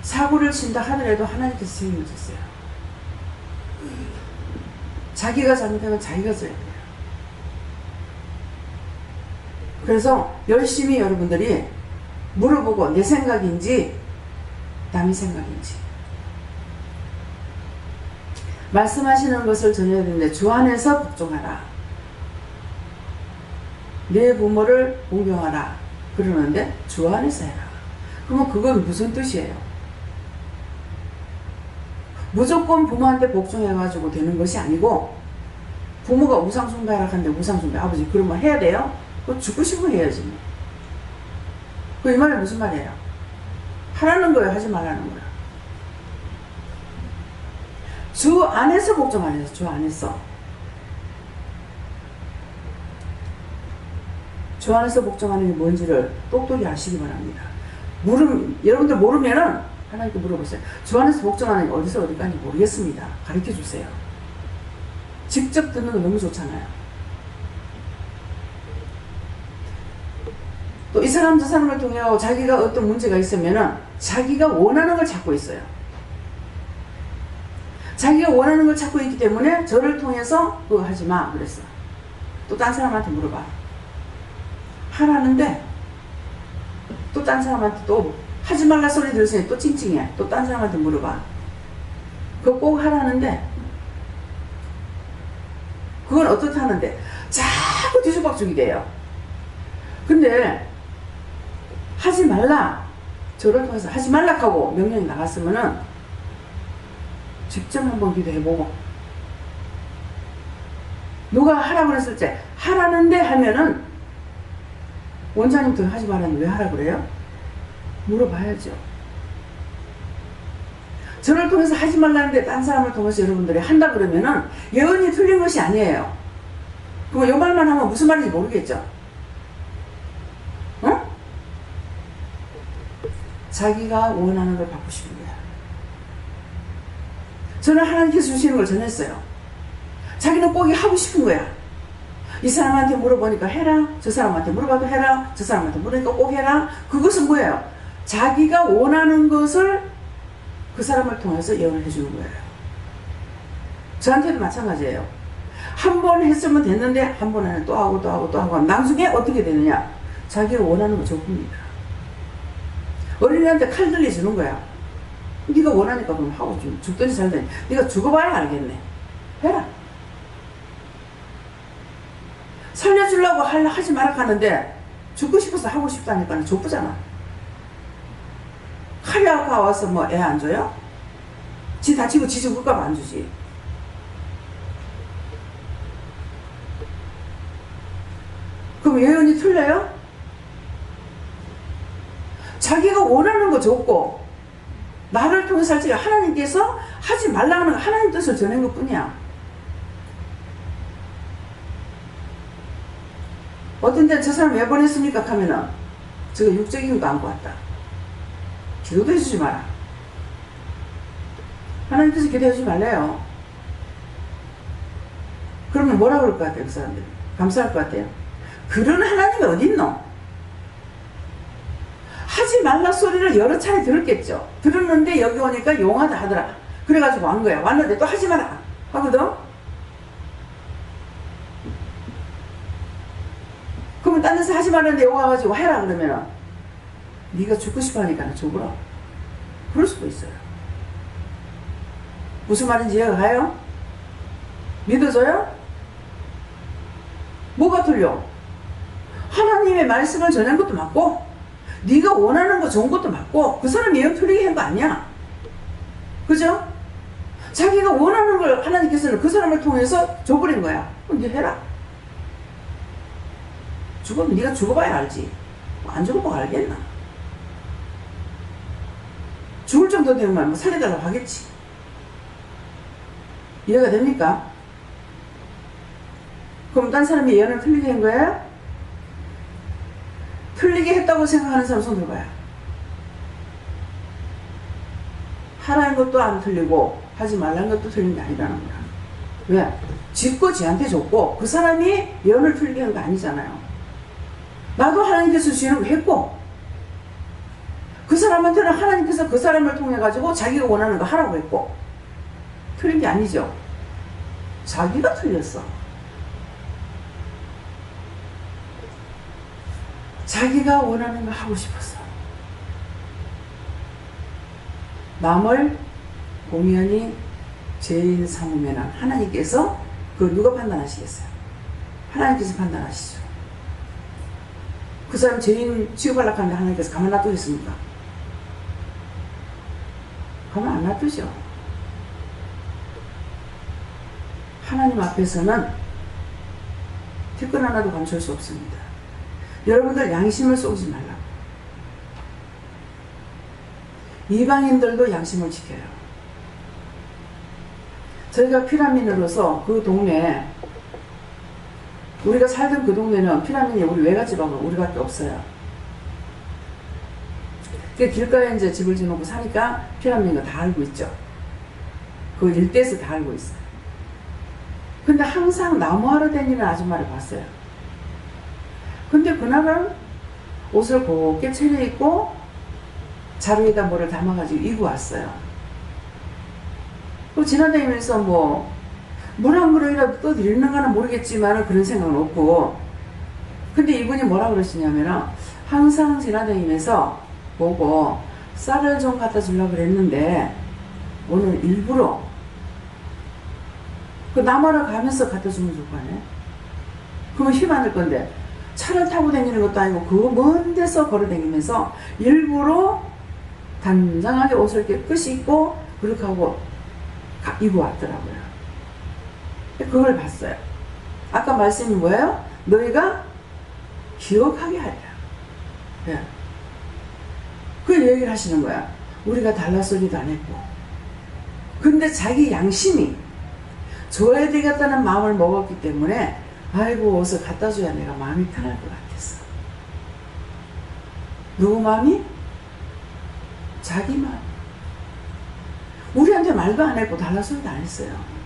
사고를 친다 하더라도 하나님께서 책임을 졌어요. 자기가 잘못하면 자기가 져야 돼요. 그래서 열심히 여러분들이 물어보고 내 생각인지 남의 생각인지 말씀하시는 것을 전해야 되는데 주 안에서 복종하라. 내 부모를 공경하라. 그러는데 주 안에서 해라. 그러면 그건 무슨 뜻이에요? 무조건 부모한테 복종해가지고 되는 것이 아니고 부모가 우상숭배하라 하는데 우상숭배 아버지 그러면 해야 돼요? 그거 죽고 싶으면 해야지 뭐. 그 이 말이 무슨 말이에요? 하라는 거예요? 하지 말라는 거예요? 주 안에서 복종하는 거예요. 주 안에서. 주 안에서 복종하는 게 뭔지를 똑똑히 아시기 바랍니다. 여러분들 모르면은 하나님께 물어보세요. 주 안에서 복종하는 게 어디서 어디까지 모르겠습니다. 가르쳐 주세요. 직접 듣는 거 너무 좋잖아요. 또 이 사람 저 사람을 통해 자기가 어떤 문제가 있으면은 자기가 원하는 걸 찾고 있어요. 자기가 원하는 걸 찾고 있기 때문에 저를 통해서 그거 하지 마 그랬어. 또 딴 사람한테 물어봐. 하라는데 또 딴 사람한테 또 하지 말라 소리 들으시니 또 찡찡해. 또 딴 사람한테 물어봐. 그거 꼭 하라는데 그건 어떻게 하는데 자꾸 뒤죽박죽이 돼요. 근데 하지 말라 저를 통해서 하지 말라 하고 명령이 나갔으면은 직접 한번 기도해보고 누가 하라고 그랬을 때 하라는데 하면은 원장님도 하지 말라는데 왜 하라 그래요? 물어봐야죠. 저를 통해서 하지 말라는데 딴 사람을 통해서 여러분들이 한다 그러면은 예언이 틀린 것이 아니에요. 그럼 요 말만 하면 무슨 말인지 모르겠죠? 응? 자기가 원하는 걸 받고 싶은 거야. 저는 하나님께서 주시는 걸 전했어요. 자기는 꼭 하고 싶은 거야. 이 사람한테 물어보니까 해라. 저 사람한테 물어봐도 해라. 저 사람한테 물으니까 꼭 해라. 그것은 뭐예요? 자기가 원하는 것을 그 사람을 통해서 예언을 해주는 거예요. 저한테도 마찬가지예요. 한 번 했으면 됐는데 한 번 안에 또 하고 또 하고 또 하고 나중에 어떻게 되느냐? 자기가 원하는 거 줘봅니다. 어린이한테 칼 들려주는 거야. 네가 원하니까 그럼 하고 죽든지 살든지 네가 죽어봐야 알겠네. 해라. 살려주려고 하지 마라 하는데 죽고 싶어서 하고 싶다니까 족부잖아. 칼이 아까워서 뭐 애 안 줘요? 지 다치고 지 죽을까봐 안 주지. 그럼 예언이 틀려요? 자기가 원하는 거 줬고 나를 통해서 할지 하나님께서 하지 말라는 거 하나님 뜻을 전한 것 뿐이야. 어떤 데는 저 사람 왜 보냈습니까? 하면은 저거 육적인 거 안고 왔다. 기도도 해주지 마라. 하나님께서 기도해주지 말래요. 그러면 뭐라 그럴 것 같아요? 그 사람들이 감사할 것 같아요. 그런 하나님이 어딨노? 하지 말라 소리를 여러 차례 들었겠죠. 들었는데 여기 오니까 용하다 하더라. 그래가지고 온 거야. 왔는데 또 하지 마라 하거든. 그러면 딴 데서 하지 말라는데 여기 와가지고 해라 그러면은 네가 죽고 싶어 하니까 죽으라. 그럴 수도 있어요. 무슨 말인지 이해가 가요? 믿어져요? 뭐가 틀려? 하나님의 말씀을 전한 것도 맞고 네가 원하는 거 좋은 것도 맞고 그 사람 예언 틀리게 한 거 아니야. 그죠? 자기가 원하는 걸 하나님께서는 그 사람을 통해서 줘버린 거야. 그럼 네 해라. 죽으면 네가 죽어봐야 알지. 안 죽어보고 알겠나? 죽을 정도 되면 뭐 살려달라고 하겠지. 이해가 됩니까? 그럼 딴 사람이 예언을 틀리게 한 거예요? 틀리게 했다고 생각하는 사람 손 들어봐요. 하라는 것도 안 틀리고 하지 말라는 것도 틀린 게 아니라는 거야. 왜? 짓고 지한테 줬고 그 사람이 예언을 틀리게 한 거 아니잖아요. 나도 하나님께서 주시는 거 했고 그 사람한테는 하나님께서 그 사람을 통해 가지고 자기가 원하는 거 하라고 했고 틀린 게 아니죠. 자기가 틀렸어. 자기가 원하는 거 하고 싶었어. 남을 공연히 죄인 삼으면 하나님께서 그걸 누가 판단하시겠어요? 하나님께서 판단하시죠. 그 사람 죄인 취급하려고 하는데 하나님께서 가만 놔두겠습니까? 가만 안 놔두죠. 하나님 앞에서는 티끌 하나도 감출 수 없습니다. 여러분들 양심을 쏘지 말라고. 이방인들도 양심을 지켜요. 저희가 피라민으로서 그 동네, 우리가 살던 그 동네는 피라민이 우리 외갓집하고 우리밖에 없어요. 그 길가에 이제 집을 지어놓고 사니까 피라민인 거 다 알고 있죠. 그 일대에서 다 알고 있어요. 근데 항상 나무하러 다니는 아줌마를 봤어요. 근데 그날은 옷을 곱게 차려입고 자루에다 뭐를 담아가지고 이고 왔어요. 그 지나다니면서 물 한 그릇이라도 떠드리는가는 모르겠지만 그런 생각은 없고, 근데 이분이 뭐라 그러시냐면은 항상 지나다니면서 보고 쌀을 좀 갖다 주려고 그랬는데 오늘 일부러 그 남하러 가면서 갖다 주면 좋을 거 아니에요? 그러면 힘 안 들 건데 차를 타고 다니는 것도 아니고 그 먼 데서 걸어 다니면서 일부러 단장하게 옷을 깨끗이 입고 그렇게 하고 입고 왔더라고요. 그걸 봤어요. 아까 말씀이 뭐예요? 너희가 기억하게 하리라. 예. 그 얘기를 하시는 거야. 우리가 달라 소리도 안 했고. 근데 자기 양심이 줘야 되겠다는 마음을 먹었기 때문에 아이고 옷을 갖다 줘야 내가 마음이 편할 것 같았어. 누구 마음이? 자기 마음. 우리한테 말도 안 했고 달라 소리도 안 했어요.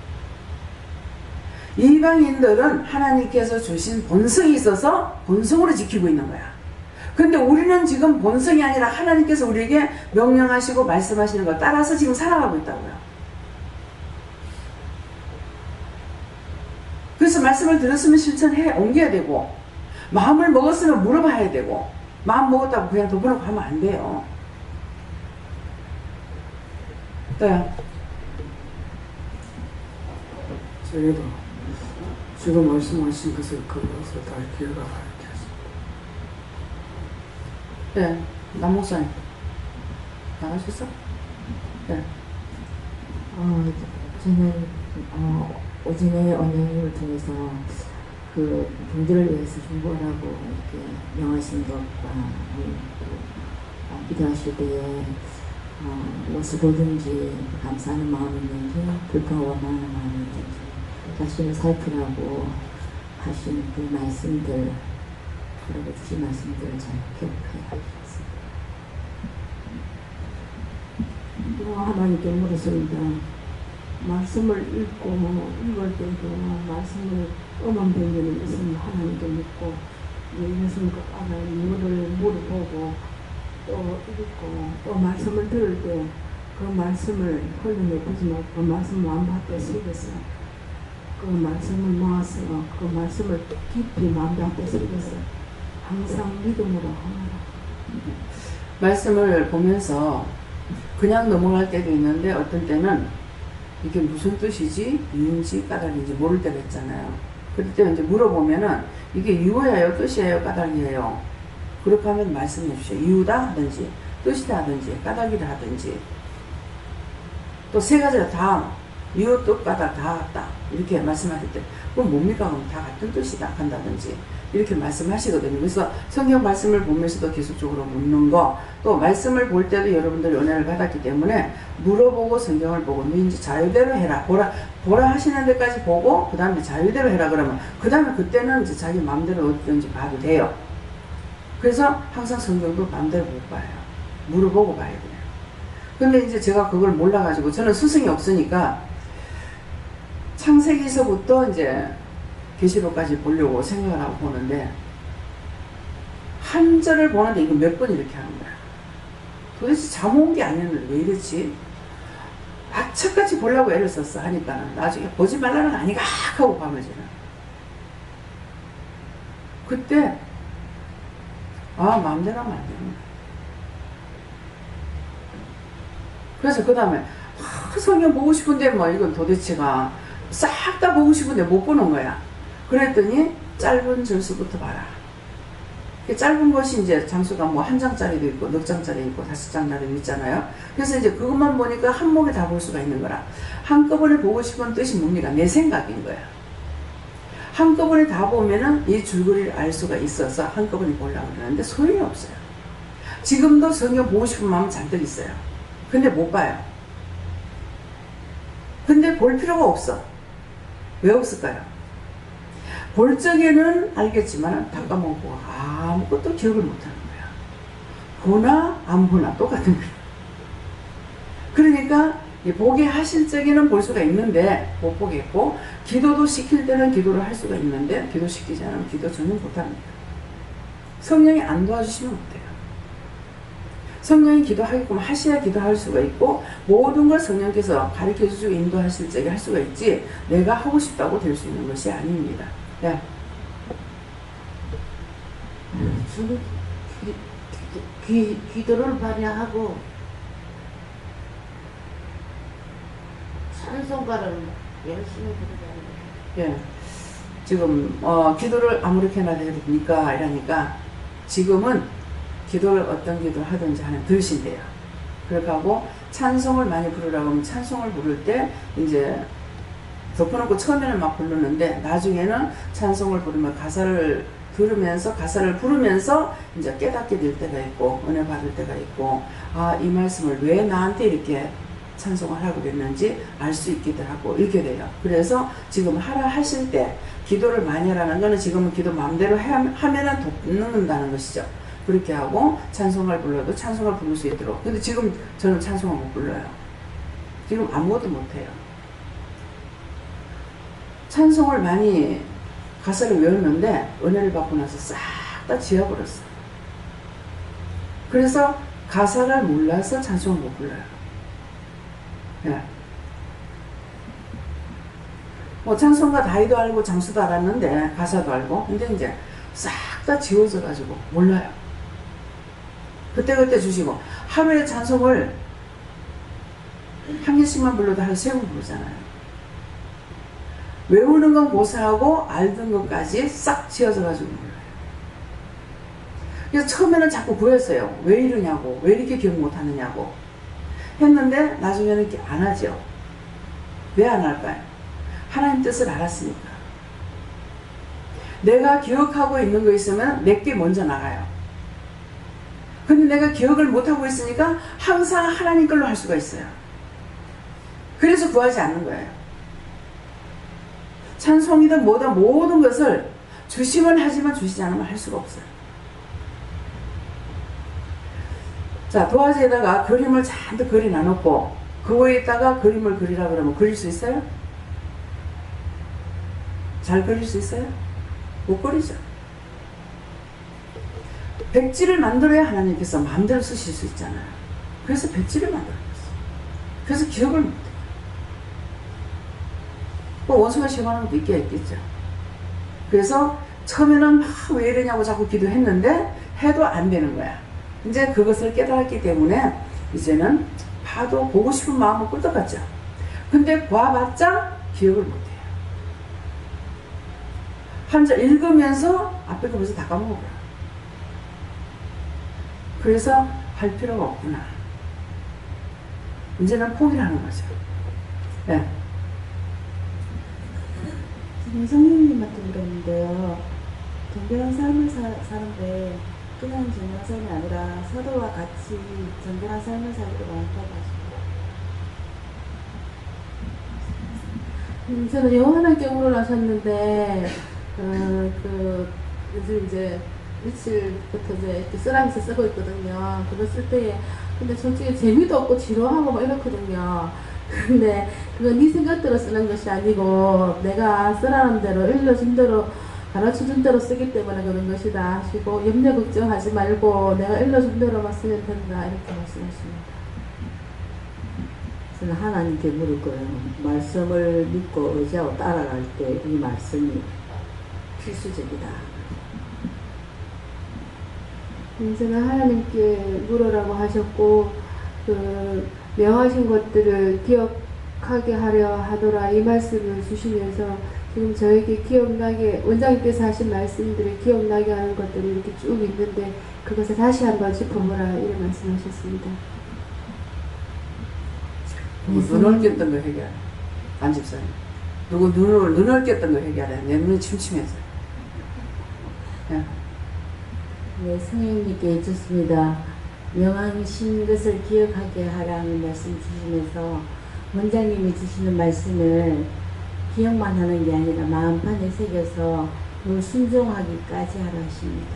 이방인들은 하나님께서 주신 본성이 있어서 본성으로 지키고 있는 거야. 근데 우리는 지금 본성이 아니라 하나님께서 우리에게 명령하시고 말씀하시는 걸 따라서 지금 살아가고 있다고요. 그래서 말씀을 들었으면 실천해 옮겨야 되고, 마음을 먹었으면 물어봐야 되고, 마음 먹었다고 그냥 덮어놓고 하면 안 돼요. 또요. 저희도 지금 말씀하신 것을 그것을 다 기억하고 있겠습니다. 네, 남목사님 나가셨어? 네. 저는 오진의 언행을 통해서 그 분들을 위해서 중보하라고 이렇게 명하신 것과 기도하실 때에 무엇을 보든지 감사하는 마음이 있는지 불평을 원하는 마음이 있는지 자신을 살피라고 하신 그 말씀들, 그리고 주신 말씀들을 잘 기억해야 하겠습니다. 하나님께 물었습니다. 말씀을 읽고 읽을 때도 말씀을 음함되는 있으면 하나님께 묻고, 왜 이랬습니까? 이거를 물어보고 또 읽고 또 말씀을 들을 때 그 말씀을 흘려내보지 말고 그 말씀 마음밭에 새겨서 그 말씀을 모아서 그 말씀을 깊이 마음밭에 새겨서 항상 믿음으로 하노라. 말씀을 보면서 그냥 넘어갈 때도 있는데 어떤 때는 이게 무슨 뜻이지? 이유인지 까닭인지 모를 때가 있잖아요. 그럴 때 이제 물어보면은 이게 이유예요? 뜻이에요? 까닭이에요? 그렇게 하면 말씀해 주세요. 이유다 하든지 뜻이다 하든지 까닭이다 하든지, 또 세 가지가 다 이유, 뜻, 까닭 다 같다 이렇게 말씀하실 때 그럼 뭡니까? 그럼 다 같은 뜻이다 한다든지 이렇게 말씀하시거든요. 그래서 성경 말씀을 보면서도 계속적으로 묻는 거, 또 말씀을 볼 때도 여러분들 은혜를 받았기 때문에 물어보고 성경을 보고 너 이제 자유대로 해라, 보라 하시는 데까지 보고 그 다음에 자유대로 해라 그러면 그 다음에 그때는 이제 자기 마음대로 어디든지 봐도 돼요. 그래서 항상 성경도 마음대로 못 봐요. 물어보고 봐야 돼요. 근데 이제 제가 그걸 몰라가지고 저는 스승이 없으니까 창세기서부터 이제 계시록까지 보려고 생각을 하고 보는데 한 절을 보는데 이거 몇 번 이렇게 하는 거야. 도대체 잠 온 게 아니었는데 왜 이랬지? 악착같이 보려고 애를 썼어 하니까 나중에 보지 말라는 거 아니가 하고 밤을 지나. 그때 마음대로 하면 안 되는 거야. 그래서 그 다음에 성경 보고 싶은데 뭐 이건 도대체가 싹 다 보고 싶은데 못 보는 거야. 그랬더니 짧은 절수부터 봐라. 짧은 것이 이제 장수가 뭐 한 장짜리도 있고 넉 장짜리 있고 5장짜리도 있잖아요. 그래서 이제 그것만 보니까 한 목에 다 볼 수가 있는 거라. 한꺼번에 보고 싶은 뜻이 뭡니까? 내 생각인 거야. 한꺼번에 다 보면은 이 줄거리를 알 수가 있어서 한꺼번에 보려고 그러는데 소용이 없어요. 지금도 성경 보고 싶은 마음 잔뜩 있어요. 근데 못 봐요. 근데 볼 필요가 없어. 왜 없을까요? 볼 적에는 알겠지만 다 까먹고 아무것도 기억을 못하는 거야. 보나 안 보나 똑같은 거야. 그러니까 보게 하실 적에는 볼 수가 있는데 못 보겠고, 기도도 시킬 때는 기도를 할 수가 있는데 기도 시키지 않으면 기도 전혀 못합니다. 성령이 안 도와주시면 못해요. 성령이 기도하게끔 하셔야 기도할 수가 있고, 모든 걸 성령께서 가르쳐 주시고 인도하실 적에 할 수가 있지, 내가 하고 싶다고 될 수 있는 것이 아닙니다. 야. 저는 기도를 많이 하고 찬송가를 열심히 부르잖아요. 예. 지금 기도를 아무렇게나 해보니까 이러니까 지금은 기도를 어떤 기도를 하든지 하는 들으신대요. 그렇게 하고 찬송을 많이 부르라고 하면 찬송을 부를 때 이제 덮어놓고 처음에는 막 부르는데 나중에는 찬송을 부르면 가사를 들으면서 가사를 부르면서 이제 깨닫게 될 때가 있고 은혜 받을 때가 있고, 아, 이 말씀을 왜 나한테 이렇게 찬송을 하고 그랬는지 알 수 있기도 하고 이렇게 돼요. 그래서 지금 하라 하실 때 기도를 많이 하라는 거는 지금은 기도 마음대로 하면은 돕는다는 것이죠. 그렇게 하고 찬송을 불러도 찬송을 부를 수 있도록. 근데 지금 저는 찬송을 못 불러요. 지금 아무것도 못해요. 찬송을 많이 가사를 외웠는데 은혜를 받고 나서 싹 다 지워버렸어. 그래서 가사를 몰라서 찬송을 못 불러요. 예. 뭐 찬송가 다이도 알고 장수도 알았는데 가사도 알고, 근데 이제 싹 다 지워져 가지고 몰라요. 그때 주시고 하루에 찬송을 한 개씩만 불러도 한 3번 부르잖아요. 외우는 건 고사하고 알던 것까지 싹 지어져 가지고 몰라요. 그래서 처음에는 자꾸 구했어요. 왜 이러냐고, 왜 이렇게 기억 못하느냐고 했는데 나중에는 이렇게 안 하죠. 왜 안 할까요? 하나님 뜻을 알았으니까. 내가 기억하고 있는 거 있으면 내게 먼저 나가요. 근데 내가 기억을 못하고 있으니까 항상 하나님 걸로 할 수가 있어요. 그래서 구하지 않는 거예요. 찬송이든 뭐든 모든 것을 주시면 하지만 주시지 않으면 할 수가 없어요. 자, 도화지에다가 그림을 잔뜩 그리 놔놓고 그 위에다가 그림을 그리라 그러면 그릴 수 있어요? 잘 그릴 수 있어요? 못 그리죠. 백지를 만들어야 하나님께서 마음대로 쓰실 수 있잖아요. 그래서 백지를 만들어놨어요. 그래서 기억을 못해요. 뭐 원수가 시험하는 것도 있겠죠. 그래서 처음에는 막 왜 이러냐고 자꾸 기도했는데 해도 안 되는 거야. 이제 그것을 깨달았기 때문에 이제는 봐도 보고 싶은 마음은 꿀떡같죠. 근데 봐봤자 기억을 못해요. 한 절 읽으면서 앞에 거 벌써 다 까먹어요. 그래서 할 필요가 없구나. 이제는 포기를 하는 거죠. 네. 선생님한테 물었는데요. 정결한 삶을 사는데 그냥 정결한 삶이 아니라 서로와 같이 정결한 삶을 살기로 원한다고 하시고, 저는 영원한 경우를 하셨는데 요즘 이제 며칠부터 이제 이렇게 쓰라면서 쓰고 있거든요. 그거 쓸 때에 근데 솔직히 재미도 없고 지루하고 막 이렇거든요. 근데 그건 네 생각대로 쓰는 것이 아니고 내가 쓰라는 대로 일러준 대로 가르쳐준 대로 쓰기 때문에 그런 것이다 하시고, 염려 걱정하지 말고 내가 일러준 대로만 쓰면 된다 이렇게 말씀하십니다. 저는 하나님께 물을 거예요. 말씀을 믿고 의지하고 따라갈 때 이 말씀이 필수적이다. 저는 하나님께 물으라고 하셨고, 명하신 것들을 기억하게 하려 하노라 이 말씀을 주시면서 지금 저에게 기억나게 원장님께서 하신 말씀들을 기억나게 하는 것들이 이렇게 쭉 있는데 그것을 다시 한번 짚어보라 이런 말씀하셨습니다. 눈을 꼈던 거 회개하라. 안 집사님. 누구 눈을 꼈던 거 회개하라. 내 눈이 침침해서. 야. 네, 성령님께 여쭙습니다. 명하신 것을 기억하게 하라는 말씀 주시면서 원장님이 주시는 말씀을 기억만 하는 게 아니라 마음판에 새겨서 늘 순종하기까지 하라 하십니다.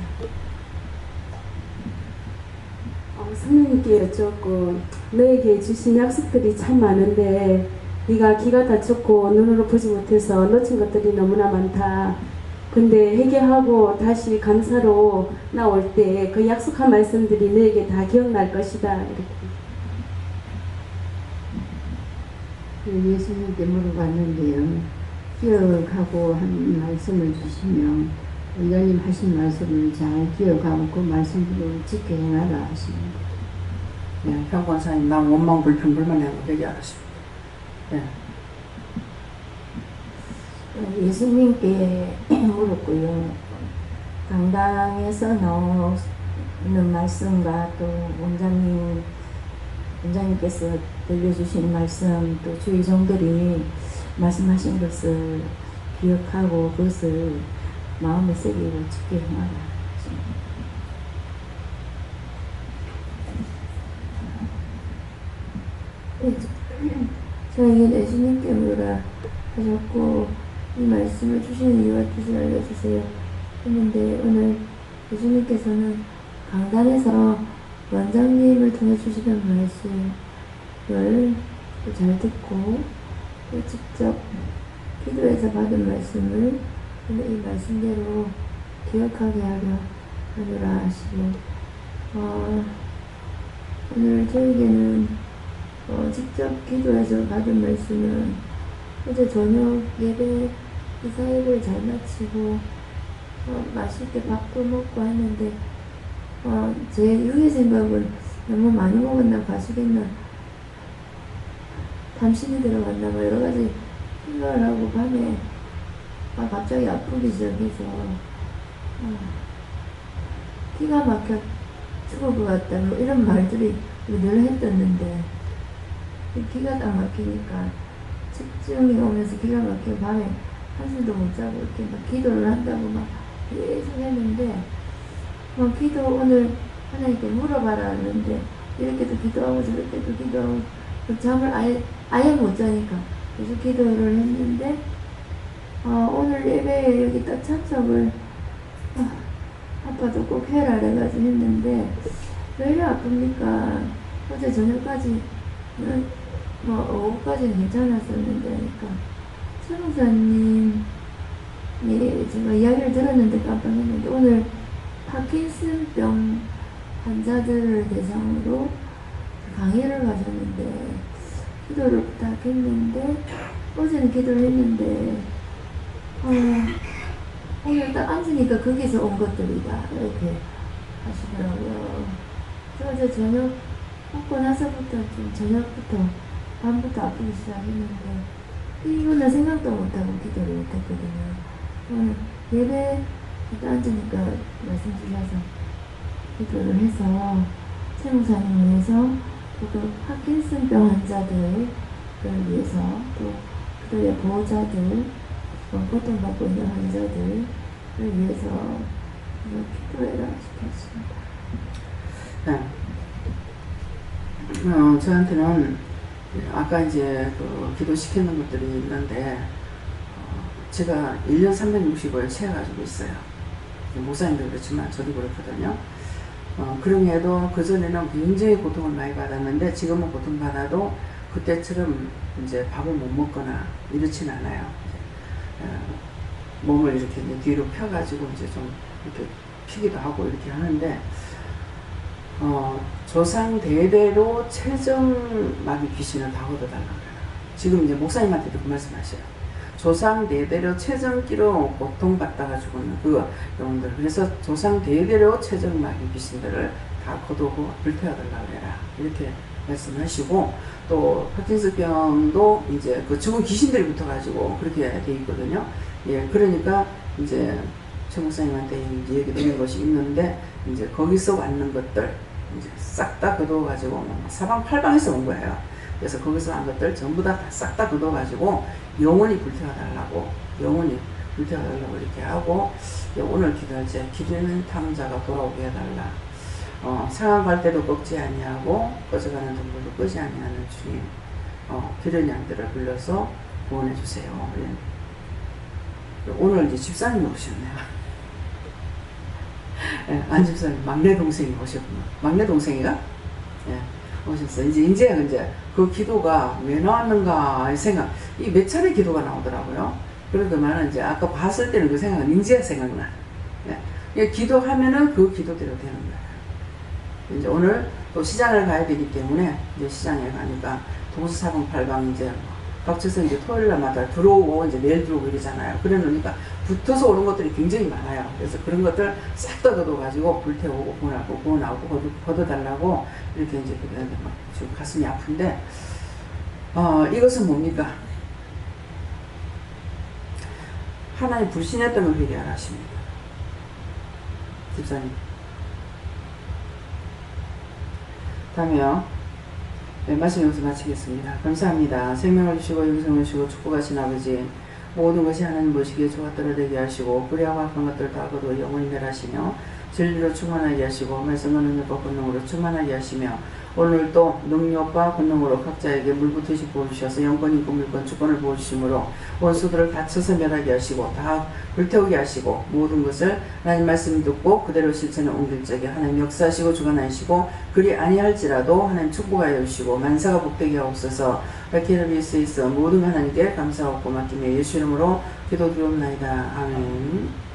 성령님께 여쭙고 너에게 주신 약속들이 참 많은데 네가 귀가 다쳤고 눈으로 보지 못해서 놓친 것들이 너무나 많다. 근데 회개하고 다시 감사로 나올 때 그 약속한 말씀들이 너에게 다 기억날 것이다. 이렇게. 예수님께 물어봤는데요. 기억하고 한 말씀을 주시면 원장님 하신 말씀을 잘 기억하고 그 말씀대로 지켜 행하라 하십니다. 네, 현권사님 난 원망 불평 불만한 거 회개하십니다. 네. 예수님께 물었고요. 강당에서 나오는 말씀과 또 원장님께서 들려주신 말씀 또 주의 종들이 말씀하신 것을 기억하고 그것을 마음에 새기고 지켜 행하라. 저에게 예수님께 물으라 하셨고 이 말씀을 주시는 이유와 뜻을 알려주세요 했는데 오늘 예수님께서는 강단에서 원장님을 통해 주시는 말씀을 잘 듣고 또 직접 기도해서 받은 말씀을 이 말씀대로 기억하게 하려라 하시고 오늘 저에게는 직접 기도해서 받은 말씀은 어제 저녁 예배 이사회를 잘 마치고 맛있게 밥도 먹고 했는데 제 유의 생각은 너무 많이 먹었나 과식했나 담신이 들어갔나 뭐 여러 가지 생각을 하고 밤에 갑자기 아프기 시작해서 기가 막혀 죽을 것 같다 뭐 이런 말들이 늘 했었는데 기가 딱 막히니까 집중이 오면서 기가 막히고 밤에 한숨도 못 자고 이렇게 막 기도를 한다고 막 계속 했는데 기도 오늘 하나님께 물어봐라 하는데 이렇게도 기도하고 저렇게도 기도하고 잠을 아예 못 자니까 계속 기도를 했는데 오늘 예배에 여기 딱 참석을 아빠도 꼭 해라 해가지고 했는데 왜 이리 아픕니까? 어제 저녁까지 오후까지는 괜찮았었는데 그러니까 최 목사님이 제가 이야기를 들었는데 깜빡했는데 오늘 파킨슨병 환자들을 대상으로 강의를 가셨는데 기도를 부탁했는데 어제는 기도를 했는데 오늘 딱 앉으니까 거기서 온 것들이다 이렇게 하시더라고요. 어제 저녁 먹고 나서부터 좀 저녁부터 밤부터 아프기 시작했는데 이거는 생각도 못하고 기도를 못했거든요. 오늘 예배 앉으니까 말씀 주셔서 기도를 해서 최 목사님을 위해서 또 파킨슨병 환자들을 위해서 또 그들의 보호자들 고통받고 있는 환자들을 위해서 기도해라 시켰습니다. 네. 저한테는 아까 이제 기도시키는 것들이 있는데 제가 1년 365일 채워가지고 있어요. 목사님도 그렇지만 저도 그렇거든요. 그럼에도 그전에는 굉장히 고통을 많이 받았는데 지금은 고통받아도 그때처럼 이제 밥을 못 먹거나 이렇진 않아요. 몸을 이렇게 이제 뒤로 펴가지고 이제 좀 이렇게 피기도 하고 이렇게 하는데 조상 대대로 체정마비 귀신을 다 걷어달라고 그래요. 지금 이제 목사님한테도 그 말씀하셔요. 조상 대대로 체정기로 고통받다가 죽는 그 영혼들. 그래서 조상 대대로 체정마비 귀신들을 다 거두고 불태워달라고 해라. 이렇게 말씀하시고, 또 파킨슨병도 이제 그 죽은 귀신들이 붙어가지고 그렇게 돼 있거든요. 예, 그러니까 이제 최 목사님한테 이제 얘기 드린 것이 있는데, 이제 거기서 왔는 것들 이제 싹 다 거둬가지고 사방팔방에서 온 거예요. 그래서 거기서 한 것들 전부 다 싹 다 거둬가지고 영원히 불태워달라고, 영원히 불태워달라고 이렇게 하고, 오늘 기도할 때 기도는 탐자가 돌아오게 해달라. 상한 갈 때도 꺾지 아니하고 꺼져가는 등불도 끄지 아니하는 주님, 기른 양들을 불러서 구원해 주세요. 예. 오늘 이제 집사님이 오셨네요. 예, 안 집사님 막내 동생이 오셨구나. 막내 동생이가 오셨어. 이제 그 기도가 왜 나왔는가 생각, 이 몇 차례 기도가 나오더라고요. 그러더만 이제 아까 봤을 때는 그 생각은 인지가 생각나. 예. 기도하면은 그 기도대로 되는 거예요. 이제 오늘 또 시장을 가야 되기 때문에 이제 시장에 가니까 동서사방팔방 이제 깍쳐서 이제 토요일날마다 들어오고 이제 내일 들어오고 이러잖아요. 그래 놓으니까 붙어서 오는 것들이 굉장히 많아요. 그래서 그런 것들 싹 다 걷어가지고 불태우고 구원하고 걷어달라고 이렇게 이제 막 지금 가슴이 아픈데, 이것은 뭡니까? 하나님 불신했던 걸 회개하라 하십니다. 집사님. 다음에요. 네, 말씀 여기서 마치겠습니다. 감사합니다. 생명을 주시고 영생을 주시고 축복하신 아버지, 모든 것이 하나님 보시기에 좋았더라 되게 하시고 불의하고 악한 것들 다 거두어 영원히 멸하시며 진리로 충만하게 하시고 말씀과 능력과 권능으로 충만하게 하시며 오늘도 능력과 권능으로 각자에게 물부듯이 부어주셔서 영권, 인권, 물권, 주권을 부어주심으로 원수들을 다쳐서 멸하게 하시고 다 불태우게 하시고 모든 것을 하나님 말씀 듣고 그대로 실천에 옮길 적에 하나님 역사하시고 주관하시고 그리 아니할지라도 하나님 축복하여 주시고 만사가 복되게 하옵소서. 라케르비스에서 모든 하나님께 감사하고 고맙기며 예수 이름으로 기도드리옵나이다. 아멘.